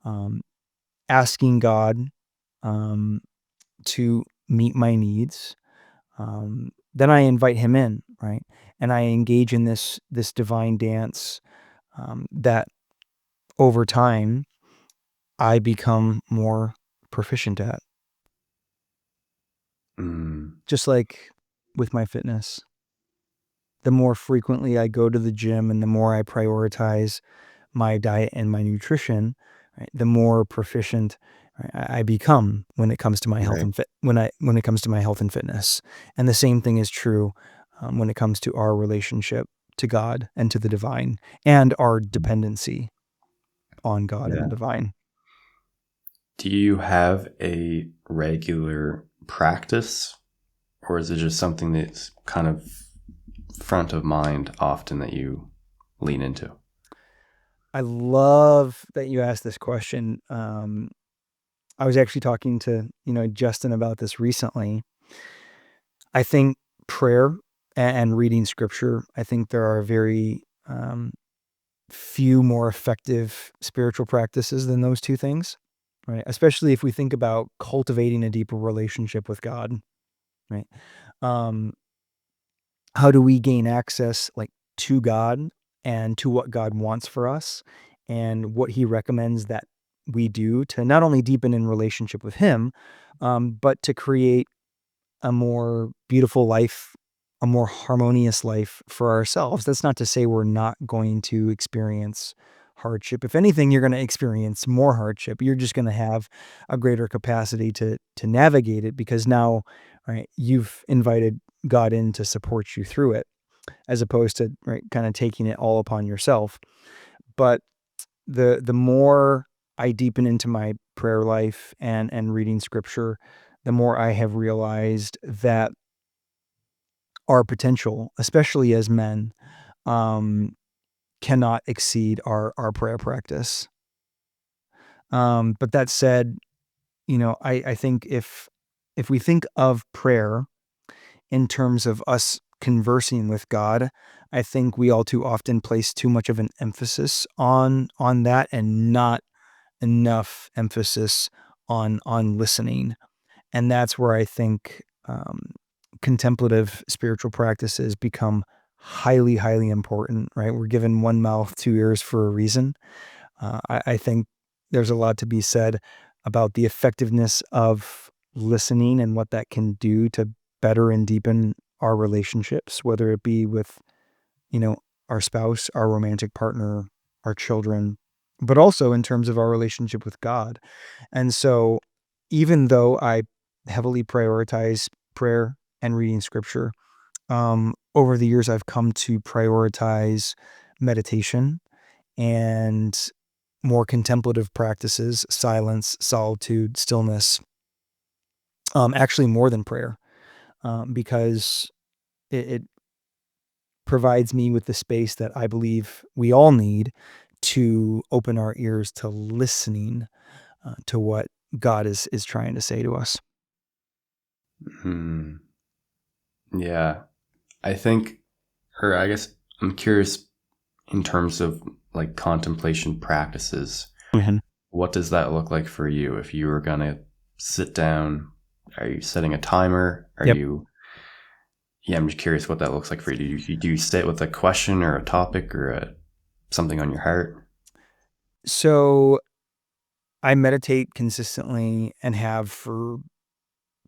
um, asking God um, to meet my needs. Then I invite him in, right? And I engage in this divine dance that over time I become more proficient at. Mm. Just like with my fitness, the more frequently I go to the gym and the more I prioritize my diet and my nutrition, right, the more proficient, right, I become when it comes to my health Right. and when it comes to my health and fitness. And the same thing is true when it comes to our relationship to God and to the divine, and our dependency on God and the Yeah. divine. Do you have a regular practice, or is it just something that's kind of front of mind often that you lean into? I love that you asked this question. I was actually talking to, Justin about this recently. I think prayer and reading scripture, I think there are very few more effective spiritual practices than those two things, right? Especially if we think about cultivating a deeper relationship with God, right? Um, how do we gain access like to God and to what God wants for us and what he recommends that we do to not only deepen in relationship with him, but to create a more beautiful life, a more harmonious life for ourselves. That's not to say we're not going to experience hardship. If anything, you're going to experience more hardship. You're just going to have a greater capacity to navigate it because now, right, you've invited God in to support you through it, as opposed to right kind of taking it all upon yourself. But the more I deepen into my prayer life and reading scripture, the more I have realized that our potential, especially as men, um, cannot exceed our prayer practice. But that said, I think if we think of prayer in terms of us conversing with God, I think we all too often place too much of an emphasis on that and not enough emphasis on listening. And that's where I think contemplative spiritual practices become highly, highly important, right? We're given one mouth, two ears for a reason. I think there's a lot to be said about the effectiveness of listening and what that can do to better and deepen our relationships, whether it be with, you know, our spouse, our romantic partner, our children, but also in terms of our relationship with God. And so, even though I heavily prioritize prayer and reading scripture, over the years, I've come to prioritize meditation and more contemplative practices, silence, solitude, stillness, actually more than prayer, because it provides me with the space that I believe we all need to open our ears to listening to what God is trying to say to us. Hmm. Yeah. I think, or I guess I'm curious in terms of like contemplation practices. Mhm. What does that look like for you? If you were going to sit down, are you setting a timer? Are Yep. you, yeah, I'm just curious what that looks like for you. Do you sit with a question or a topic or something on your heart? So I meditate consistently and have for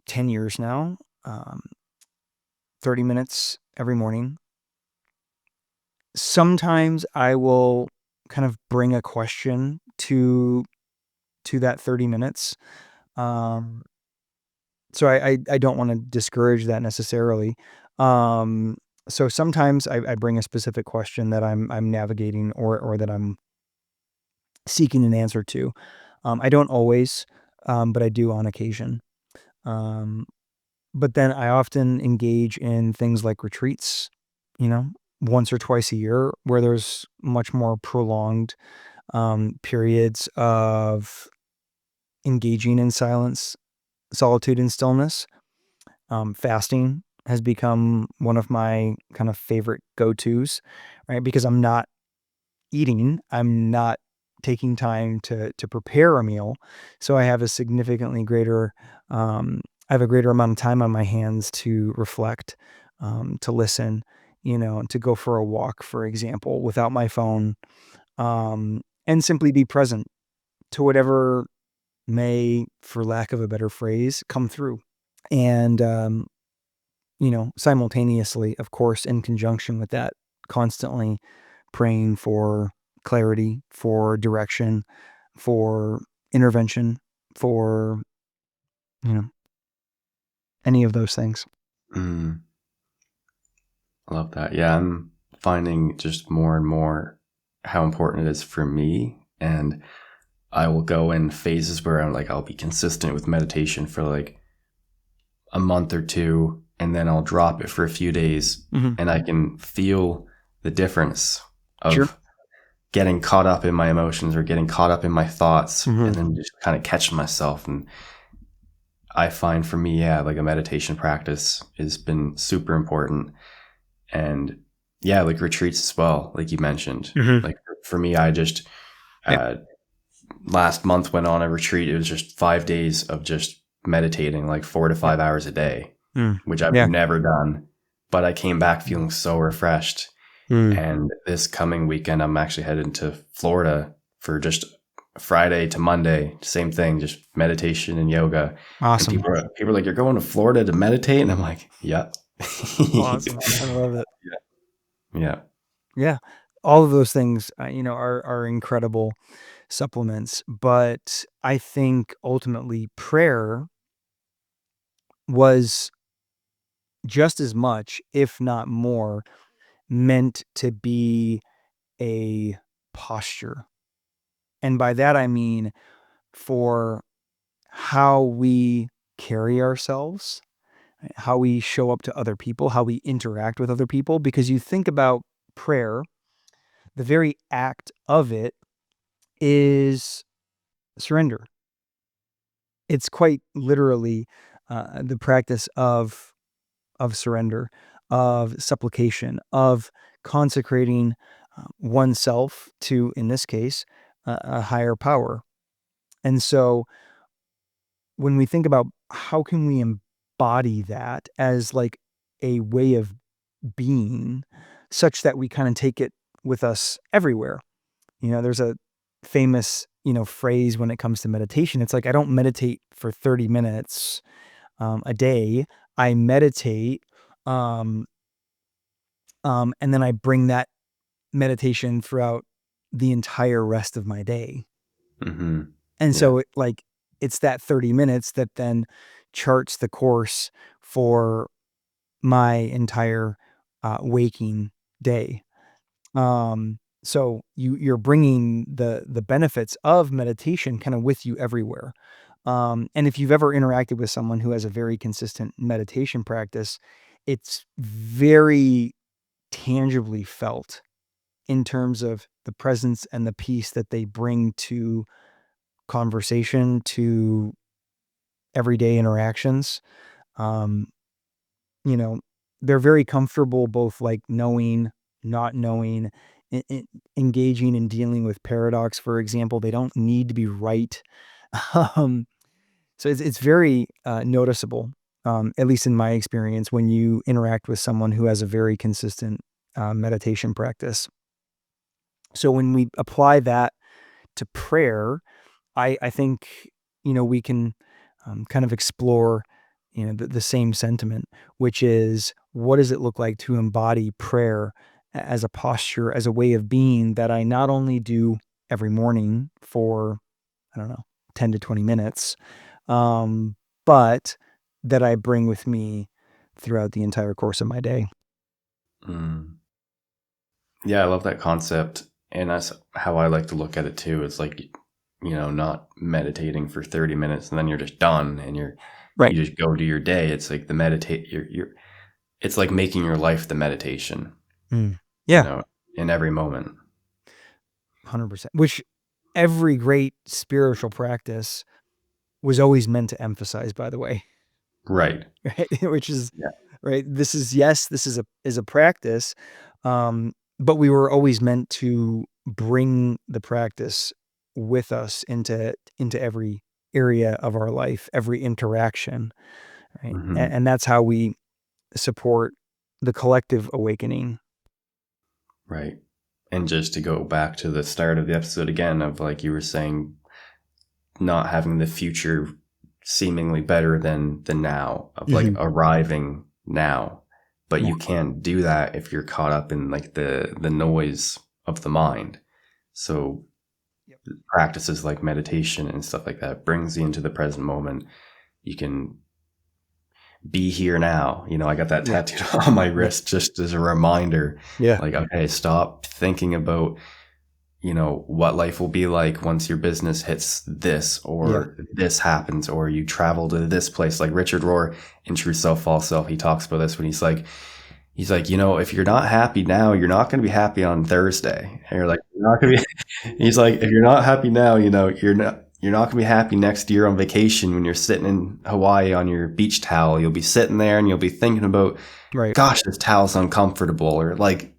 10 years now, um, 30 minutes every morning. Sometimes I will kind of bring a question to that 30 minutes. Um, so I don't want to discourage that necessarily. Um, so sometimes I bring a specific question that I'm navigating or that I'm seeking an answer to. I don't always, but I do on occasion. Um, but then I often engage in things like retreats, you know, once or twice a year where there's much more prolonged periods of engaging in silence, solitude, and stillness. Fasting has become one of my kind of favorite go-tos, right? Because I'm not eating, I'm not taking time to prepare a meal, so I have a significantly greater, I have a greater amount of time on my hands to reflect, to listen, to go for a walk, for example, without my phone, and simply be present to whatever may, for lack of a better phrase, come through. And, simultaneously, of course, in conjunction with that, constantly praying for clarity, for direction, for intervention, for, you know, any of those things. Mm, I love that. Yeah, I'm finding just more and more how important it is for me. And I will go in phases where I'll be consistent with meditation for like a month or two, and then I'll drop it for a few days, Mm-hmm. and I can feel the difference Sure. of getting caught up in my emotions or getting caught up in my thoughts, Mm-hmm. and then just kind of catching myself. And I find for me, yeah, like a meditation practice has been super important. And yeah, like retreats as well, like you mentioned. Mm-hmm. Like for me, I just Yeah. uh, last month went on a retreat. It was just 5 days of just meditating, like 4 to 5 hours a day, Mm. which I've Yeah. never done. But I came back feeling so refreshed. Mm. And this coming weekend, I'm actually headed to Florida for just Friday to Monday. Same thing, just meditation and yoga. And Awesome. people are like, "You're going to Florida to meditate?" And I'm like, "Yep." Awesome. I love it. Yeah. Yeah. All of those things, are incredible supplements. But I think ultimately prayer was just as much, if not more, meant to be a posture. And by that, I mean for how we carry ourselves, right, how we show up to other people, how we interact with other people. Because you think about prayer, the very act of it is surrender. It's quite literally the practice of surrender, of supplication, of consecrating oneself to, in this case, a higher power. And so when we think about how can we embody that as like a way of being, such that we kind of take it with us everywhere. There's a famous, phrase when it comes to meditation. It's like, I don't meditate for 30 minutes a day. I meditate, um, and then I bring that meditation throughout the entire rest of my day. Mm-hmm. And Yeah. so it's that 30 minutes that then charts the course for my entire waking day. So you're bringing the benefits of meditation kind of with you everywhere. And if you've ever interacted with someone who has a very consistent meditation practice, it's very tangibly felt in terms of the presence and the peace that they bring to conversation, to everyday interactions. Um, you know, they're very comfortable both like knowing, not knowing, engaging and dealing with paradox, for example. They don't need to be right. Um, so it's very noticeable, at least in my experience, when you interact with someone who has a very consistent meditation practice. So when we apply that to prayer, I think, we can kind of explore, the same sentiment, which is what does it look like to embody prayer as a posture, as a way of being that I not only do every morning for, I don't know, 10 to 20 minutes, um, but that I bring with me throughout the entire course of my day. Mm. Yeah, I love that concept. And that's how I like to look at it too. It's like, not meditating for 30 minutes and then you're just done and Right. you just go to your day. It's like the meditate it's like making your life the meditation, Mm. you Yeah, know, in every moment. 100%. Which every great spiritual practice was always meant to emphasize, by the way. Right. Right? Which is Yeah. right. This is a practice, but we were always meant to bring the practice with us into every area of our life, every interaction, right? Hmm. And that's how we support the collective awakening. Right. And just to go back to the start of the episode again, of like you were saying, not having the future seemingly better than the now, of like Mhm. arriving now. But Yeah. you can't do that if you're caught up in like the noise of the mind. So Yep. practices like meditation and stuff like that brings you into the present moment. You can be here now. I got that Yeah. tattooed on my Yeah. wrist just as a reminder. Yeah. Like, okay, stop thinking about, what life will be like once your business hits this, Yeah. or this happens, or you travel to this place. Like Richard Rohr in True Self, False Self, he talks about this when he's like, if you're not happy now, you're not going to be happy on Thursday. And you're like, you're not going to be, he's like, if you're not happy now, you're not going to be happy next year on vacation when you're sitting in Hawaii on your beach towel. You'll be sitting there and you'll be thinking about, Right. gosh, this towel's uncomfortable, or like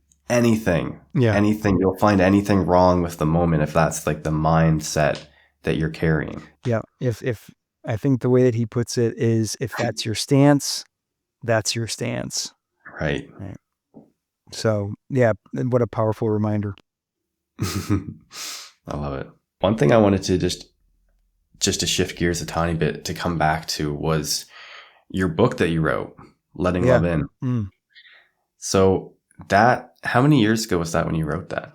Yeah. anything. You'll find anything wrong with the moment if that's like the mindset that you're carrying. Yeah. If I think the way that he puts it is, if that's your stance, that's your stance. Right. Right. So yeah, what a powerful reminder. I love it. One thing I wanted to just to shift gears a tiny bit to come back to was your book that you wrote, Letting Yeah. Love In. Mm. So how many years ago was that when you wrote that?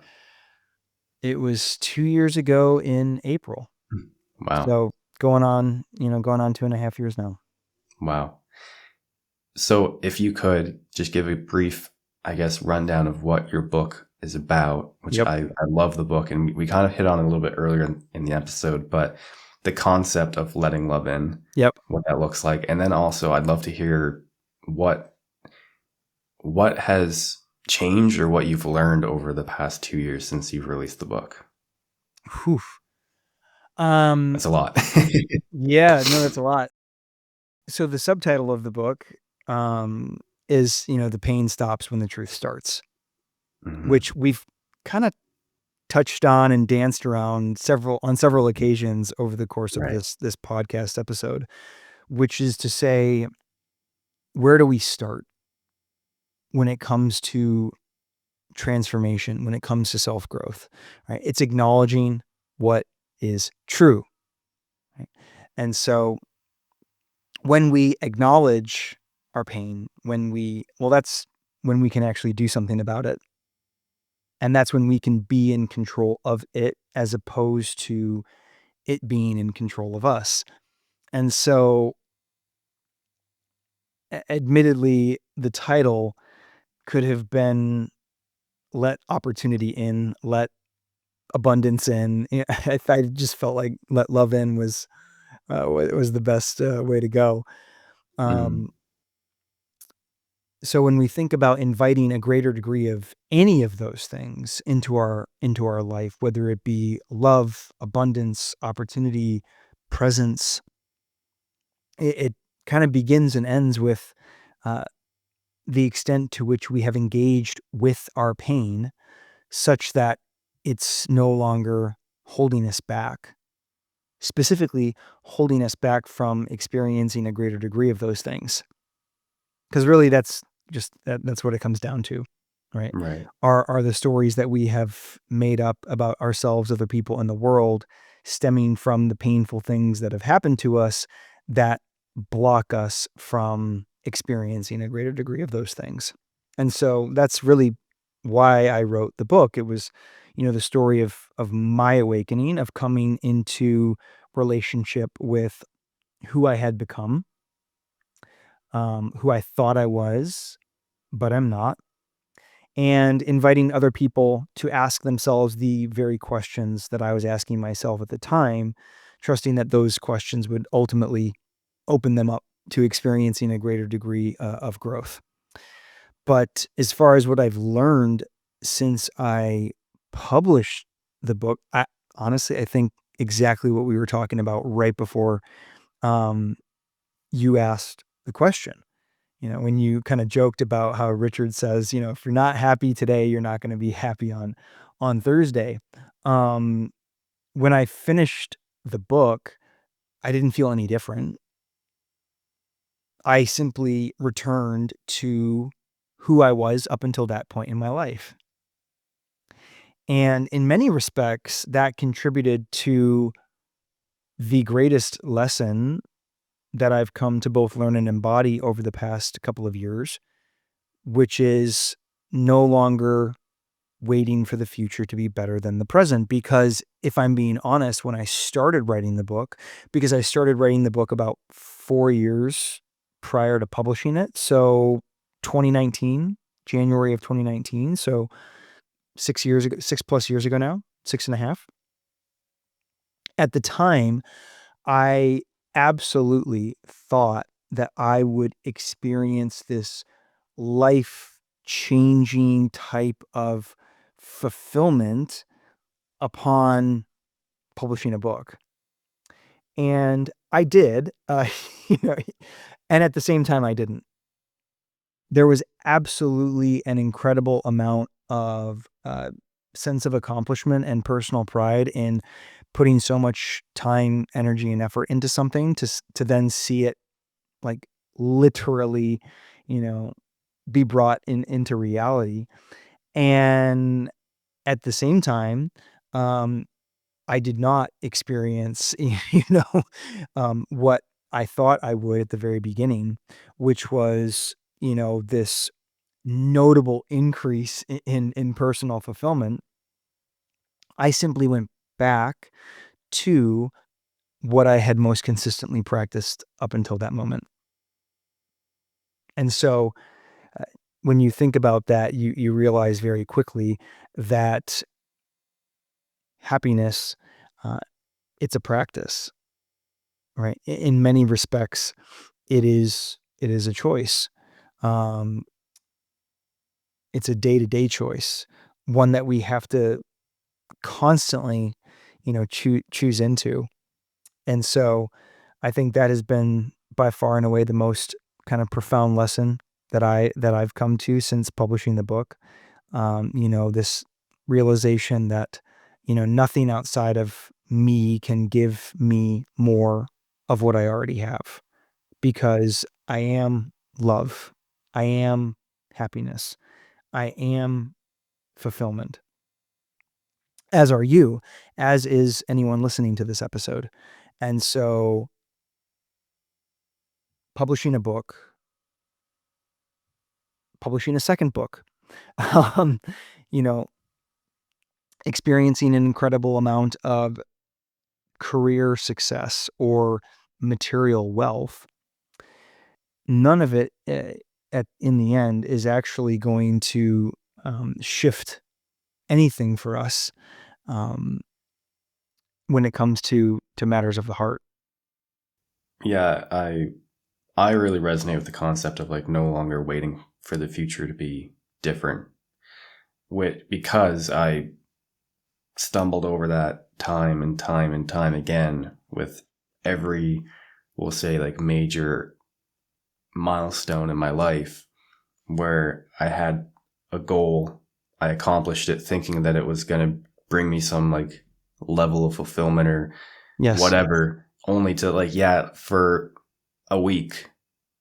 It was 2 years ago in April. Wow. So going on 2.5 years now. Wow. So if you could just give a brief, I guess, rundown of what your book is about, which Yep. I love the book, and we kind of hit on it a little bit earlier in the episode, but the concept of letting love in, Yep. what that looks like. And then also I'd love to hear what has changed or what you've learned over the past 2 years since you've released the book. Whew. That's a lot. Yeah, no, that's a lot. So the subtitle of the book is, The Pain Stops When the Truth Starts, Mhm. which we've kind of touched on and danced around on several occasions over the course of Right. this podcast episode, which is to say, where do we start when it comes to transformation, when it comes to self-growth, right? It's acknowledging what is true, right? And so when we acknowledge our pain, that's when we can actually do something about it. And that's when we can be in control of it, as opposed to it being in control of us. And so, admittedly, the title could have been Let Opportunity In, Let Abundance In. I just felt like Let Love In was the best way to go. Mhm. Um, so when we think about inviting a greater degree of any of those things into our life, whether it be love, abundance, opportunity, presence, it kind of begins and ends with uh, the extent to which we have engaged with our pain, such that it's no longer holding us back, specifically holding us back from experiencing a greater degree of those things. Because really, that's what it comes down to, right? Right. Are the stories that we have made up about ourselves, other people, in the world, stemming from the painful things that have happened to us that block us from experiencing a greater degree of those things. And so that's really why I wrote the book. It was, the story of my awakening, of coming into relationship with who I had become, who I thought I was, but I'm not, and inviting other people to ask themselves the very questions that I was asking myself at the time, trusting that those questions would ultimately open them up to experiencing a greater degree of growth. But as far as what I've learned since I published the book, I think exactly what we were talking about right before um, you asked the question. When you kind of joked about how Richard says, if you're not happy today, you're not going to be happy on Thursday. Um, when I finished the book, I didn't feel any different. I simply returned to who I was up until that point in my life. And in many respects, that contributed to the greatest lesson that I've come to both learn and embody over the past couple of years, which is no longer waiting for the future to be better than the present. Because if I'm being honest, when I started writing the book, because I started writing the book about 4 years prior to publishing it. So 2019, January of 2019. So 6 years ago, 6+ years ago now, 6.5. At the time, I absolutely thought that I would experience this life-changing type of fulfillment upon publishing a book. And I did, you know, and at the same time, I didn't. There was absolutely an incredible amount of sense of accomplishment and personal pride in putting so much time, energy, and effort into something to then see it like literally, you know, be brought into reality. And at the same time, um, I did not experience, what I thought I would at the very beginning, which was, this notable increase in personal fulfillment. I simply went back to what I had most consistently practiced up until that moment. And so uh, when you think about that, you realize very quickly that happiness, uh, it's a practice, right? In many respects, it is a choice. Um, it's a day-to-day choice, one that we have to constantly, choose into. And so I think that has been by far and away the most kind of profound lesson that I've come to since publishing the book. This realization that, nothing outside of me can give me more of what I already have, because I am love. I am happiness. I am fulfillment, as are you, as is anyone listening to this episode. And so publishing a book, publishing a second book, um, you know, experiencing an incredible amount of career success or material wealth, none of it in the end is actually going to shift anything for us um, when it comes to matters of the heart. Yeah, I really resonate with the concept of like no longer waiting for the future to be different. Because I stumbled over that time and time and time again with every, we'll say, like major milestone in my life where I had a goal, I accomplished it thinking that it was going to bring me some like level of fulfillment or Yes. whatever, only to like, yeah, for a week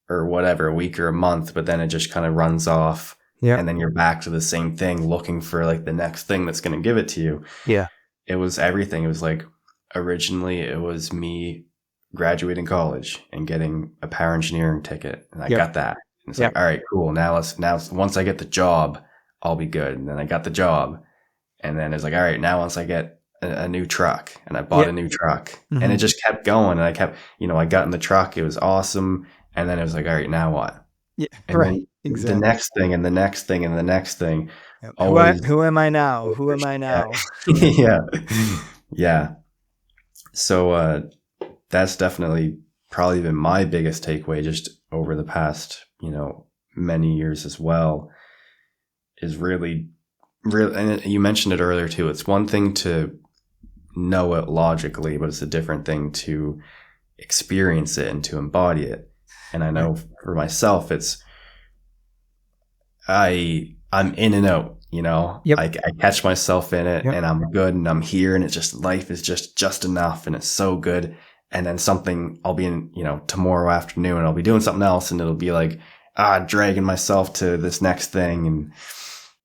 or whatever, a week or a month, but then it just kind of runs off. Yeah. And then you're back to the same thing, looking for like the next thing that's going to give it to you. Yeah. It was everything. It was like, originally it was me graduating college and getting a power engineering ticket. And I Yep. got that. And it's Yep. like, all right, cool. Now once I get the job, I'll be good. And then I got the job. And then it's like, all right, now once I get a new truck, and I bought Yep. a new truck, and it Mhm. just kept going. And I kept, I got in the truck. It was awesome. And then it was like, all right, now what? Yeah. And Right. then the Exactly. next thing and the next thing and the next thing, Yep. always. Who am I now? Who am I now? Yeah. Yeah. Yeah. So, that's definitely probably been my biggest takeaway just over the past, many years as well, is really, really, and you mentioned it earlier too. It's one thing to know it logically, but it's a different thing to experience it and to embody it. And I Right. know for myself, I'm in and out, Yep. I catch myself in it Yep. and I'm good and I'm here and it's just, life is just enough and it's so good. And then something, I'll be in, tomorrow afternoon and I'll be doing something else and it'll be like, dragging myself to this next thing. And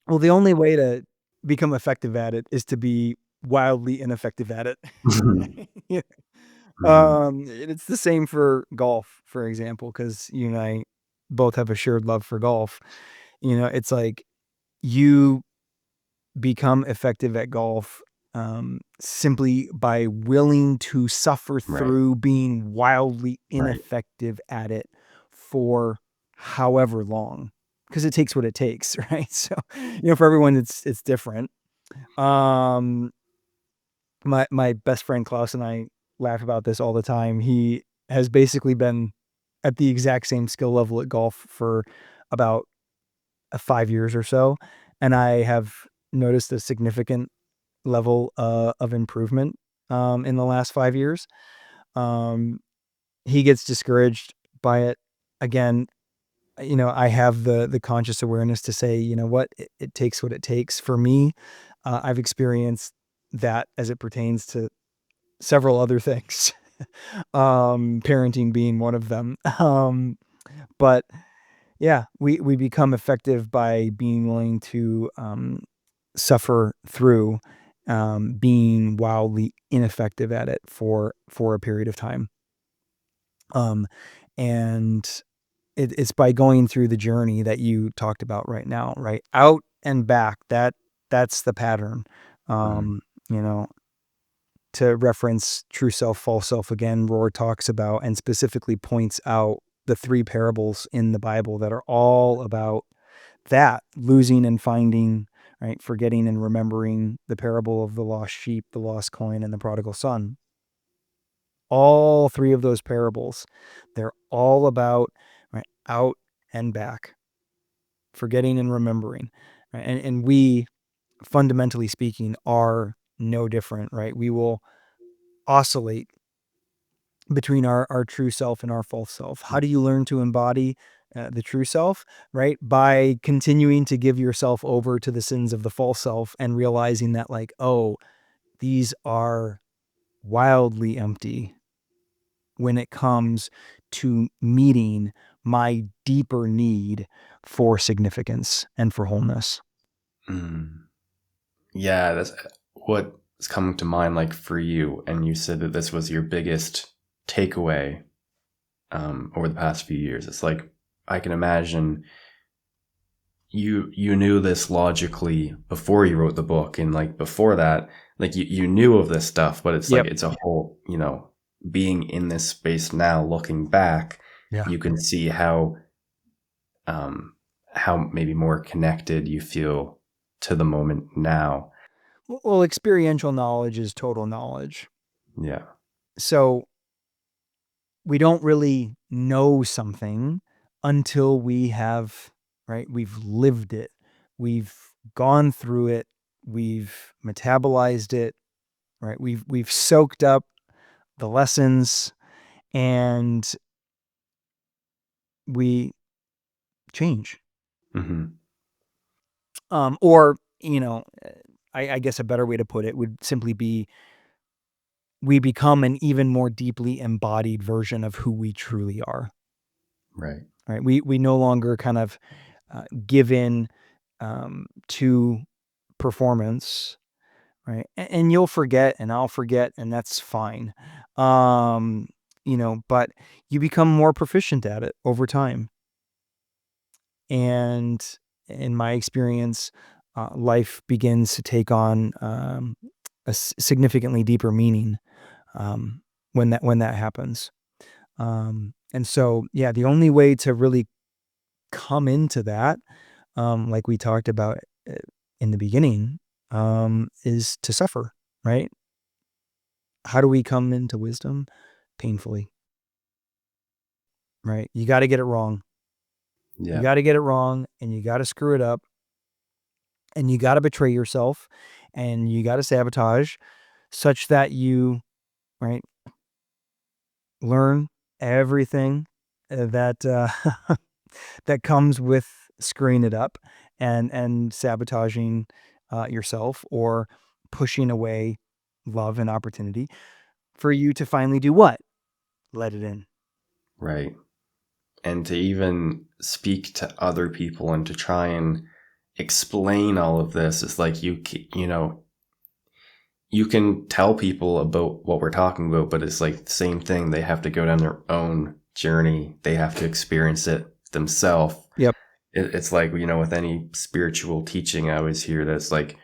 Well, the only way to become effective at it is to be wildly ineffective at it. Yeah. Mhm. And it's the same for golf, for example, because you and I both have a shared love for golf. It's like you become effective at golf simply by willing to suffer Right, through being wildly right. ineffective at it for however long, because it takes what it takes, right? So, for everyone, it's different. My best friend Klaus and I laugh about this all the time. He has basically been at the exact same skill level at golf for about 5 years or so, and I have noticed a significant level of improvement in the last 5 years. Um, he gets discouraged by it. Again, I have the conscious awareness to say, you know what, it takes what it takes. For me, I've experienced that as it pertains to several other things, parenting being one of them. But yeah, we become effective by being willing to suffer through being wildly ineffective at it for a period of time. And it's by going through the journey that you talked about right now, right? Out and back. That's the pattern. Mm. You know, to reference true self, false self again, Rohr talks about and specifically points out the 3 parables in the Bible that are all about that: losing and finding, right? Forgetting and remembering, the parable of the lost sheep, the lost coin, and the prodigal son. All 3 of those parables, they're all about, right, out and back, forgetting and remembering. Right? And we, fundamentally speaking, are no different, right? We will oscillate between our true self and our false self. How do you learn to embody the true self? Right? By continuing to give yourself over to the sins of the false self and realizing that, like, oh, these are wildly empty when it comes to meeting my deeper need for significance and for wholeness. Mm. Yeah, that's what's coming to mind, like for you. And you said that this was your biggest takeaway over the past few years. It's like I can imagine you knew this logically before you wrote the book, and like before that, like you knew of this stuff, but it's like Yep. it's a whole, being in this space now, looking back, Yeah. you can see how maybe more connected you feel to the moment now. Well, experiential knowledge is total knowledge. Yeah. So we don't really know something until we have, right? We've lived it. We've gone through it. We've metabolized it, right? We've soaked up the lessons, and we change. Hmm. Or, I guess a better way to put it would simply be we become an even more deeply embodied version of who we truly are. Right. Right? We no longer kind of give in to performance, right? And you'll forget, and I'll forget, and that's fine. But you become more proficient at it over time. And in my experience, life begins to take on a significantly deeper meaning when that happens. And so, yeah, the only way to really come into that, like we talked about uh, in the beginning, is to suffer, right? How do we come into wisdom? Painfully, right? You got to get it wrong. You Yeah. got to get it wrong, and you got to screw it up, and you got to betray yourself, and you got to sabotage, such that you, right, learn everything that that comes with screwing it up and sabotaging yourself, or pushing away love and opportunity for you to finally do what? Let it in. Right. And to even speak to other people and to try and explain all of this is like you can tell people about what we're talking about, but it's like the same thing. They have to go down their own journey. They have to experience it themselves. Yep. It's like, with any spiritual teaching, I always hear that it's like,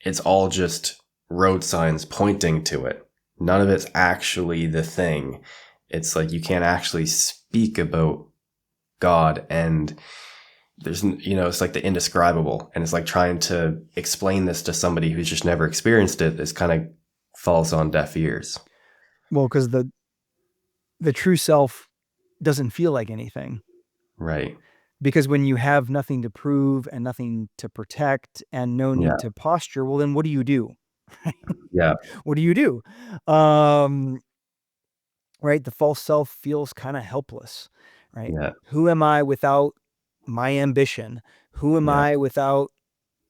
it's all just road signs pointing to it. None of it's actually the thing. It's like you can't actually speak about God, and there's, it's like the indescribable, and it's like trying to explain this to somebody who's just never experienced it. This kind of falls on deaf ears. Well, because the true self doesn't feel like anything. Right. Because when you have nothing to prove and nothing to protect and no Yeah. need to posture, well, then what do you do? Yeah. What do you do? Right? The false self feels kind of helpless, right? Yeah. Who am I without my ambition? Who am Yeah. I without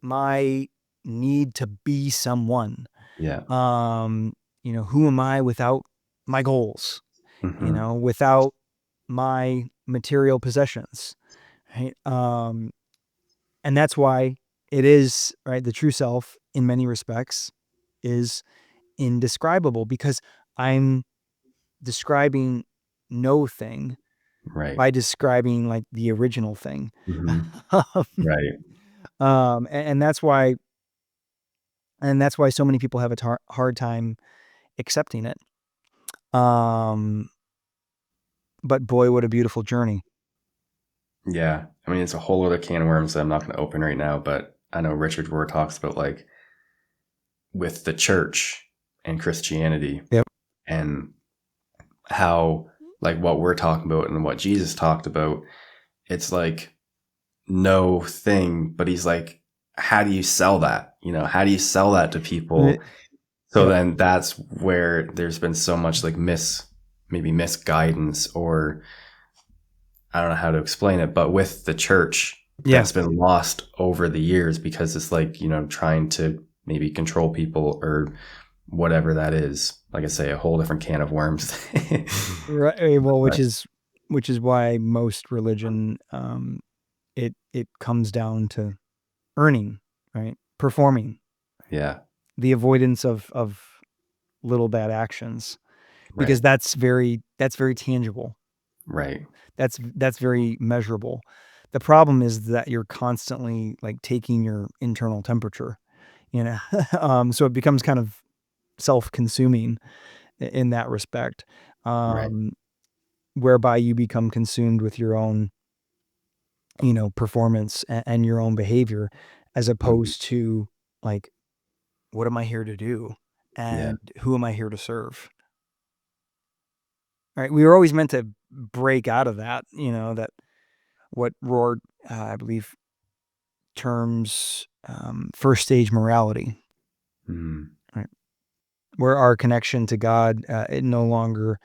my need to be someone? Yeah. Who am I without my goals? Mm-hmm. Without my material possessions, right? And that's why it is, right, the true self in many respects is indescribable, because I'm describing no thing Right. by describing like the original thing. Mm-hmm. Right. And that's why so many people have a hard time accepting it. But boy, what a beautiful journey. Yeah. I mean, it's a whole other can of worms that I'm not going to open right now, but I know Richard Rohr talks about, like, with the church and Christianity, Yep. and how, like, what we're talking about and what Jesus talked about, it's like no thing, but he's like, how do you sell that? How do you sell that to people? So Yep. then that's where there's been so much like maybe misguidance, or I don't know how to explain it, but with the church, Yeah. that's been lost over the years, because it's like, trying to maybe control people or whatever that is. Like I say, a whole different can of worms. Right. Well, But which is why most religion, it comes down to earning, right? Performing, yeah, the avoidance of little bad actions, because right, that's very tangible. right, That's very measurable. The problem is that you're constantly like taking your internal temperature, you know. So it becomes kind of self-consuming in that respect, right. um, whereby you become consumed with your own, performance and your own behavior, as Mhm. opposed to like, what am I here to do, Yeah. and who am I here to serve? Right? We were always meant to break out of that. That what Rohr, I believe, terms first stage morality, Mm, right? Where our connection to God, it no longer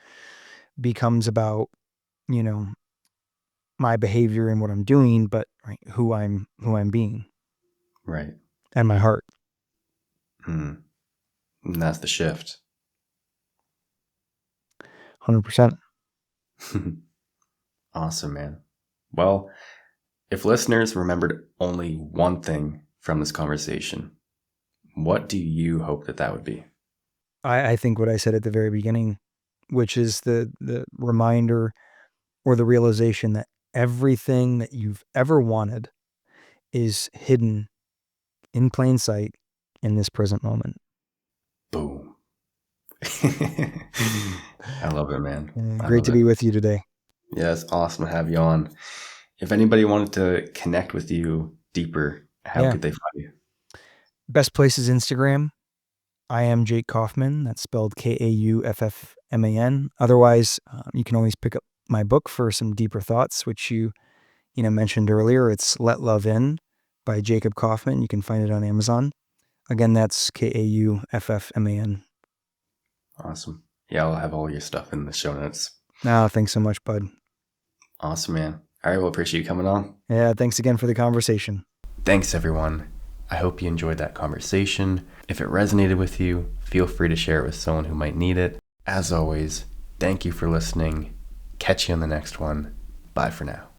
becomes about, you know, my behavior and what I'm doing, but right, who I'm being, right. and my heart. Mm. And that's the shift. 100%. Awesome, man. Well, if listeners remembered only one thing from this conversation, what do you hope that would be? I think what I said at the very beginning, which is the reminder or the realization that everything that you've ever wanted is hidden in plain sight in this present moment. Boom. I love it, man. I Great love to it. be with you today. Yeah, it's awesome to have you on. If anybody wanted to connect with you deeper, how Yeah. could they find you? Best place is Instagram. I am Jake Kauffman. That's spelled Kauffman. Otherwise, you can always pick up my book for some deeper thoughts, which you mentioned earlier. It's Let Love In by Jacob Kauffman. You can find it on Amazon. Again, that's Kauffman. Awesome. Yeah, I'll have all your stuff in the show notes. Thanks so much, bud. Awesome, man. All right, well, appreciate you coming on. Yeah, thanks again for the conversation. Thanks, everyone. I hope you enjoyed that conversation. If it resonated with you, feel free to share it with someone who might need it. As always, thank you for listening. Catch you on the next one. Bye for now.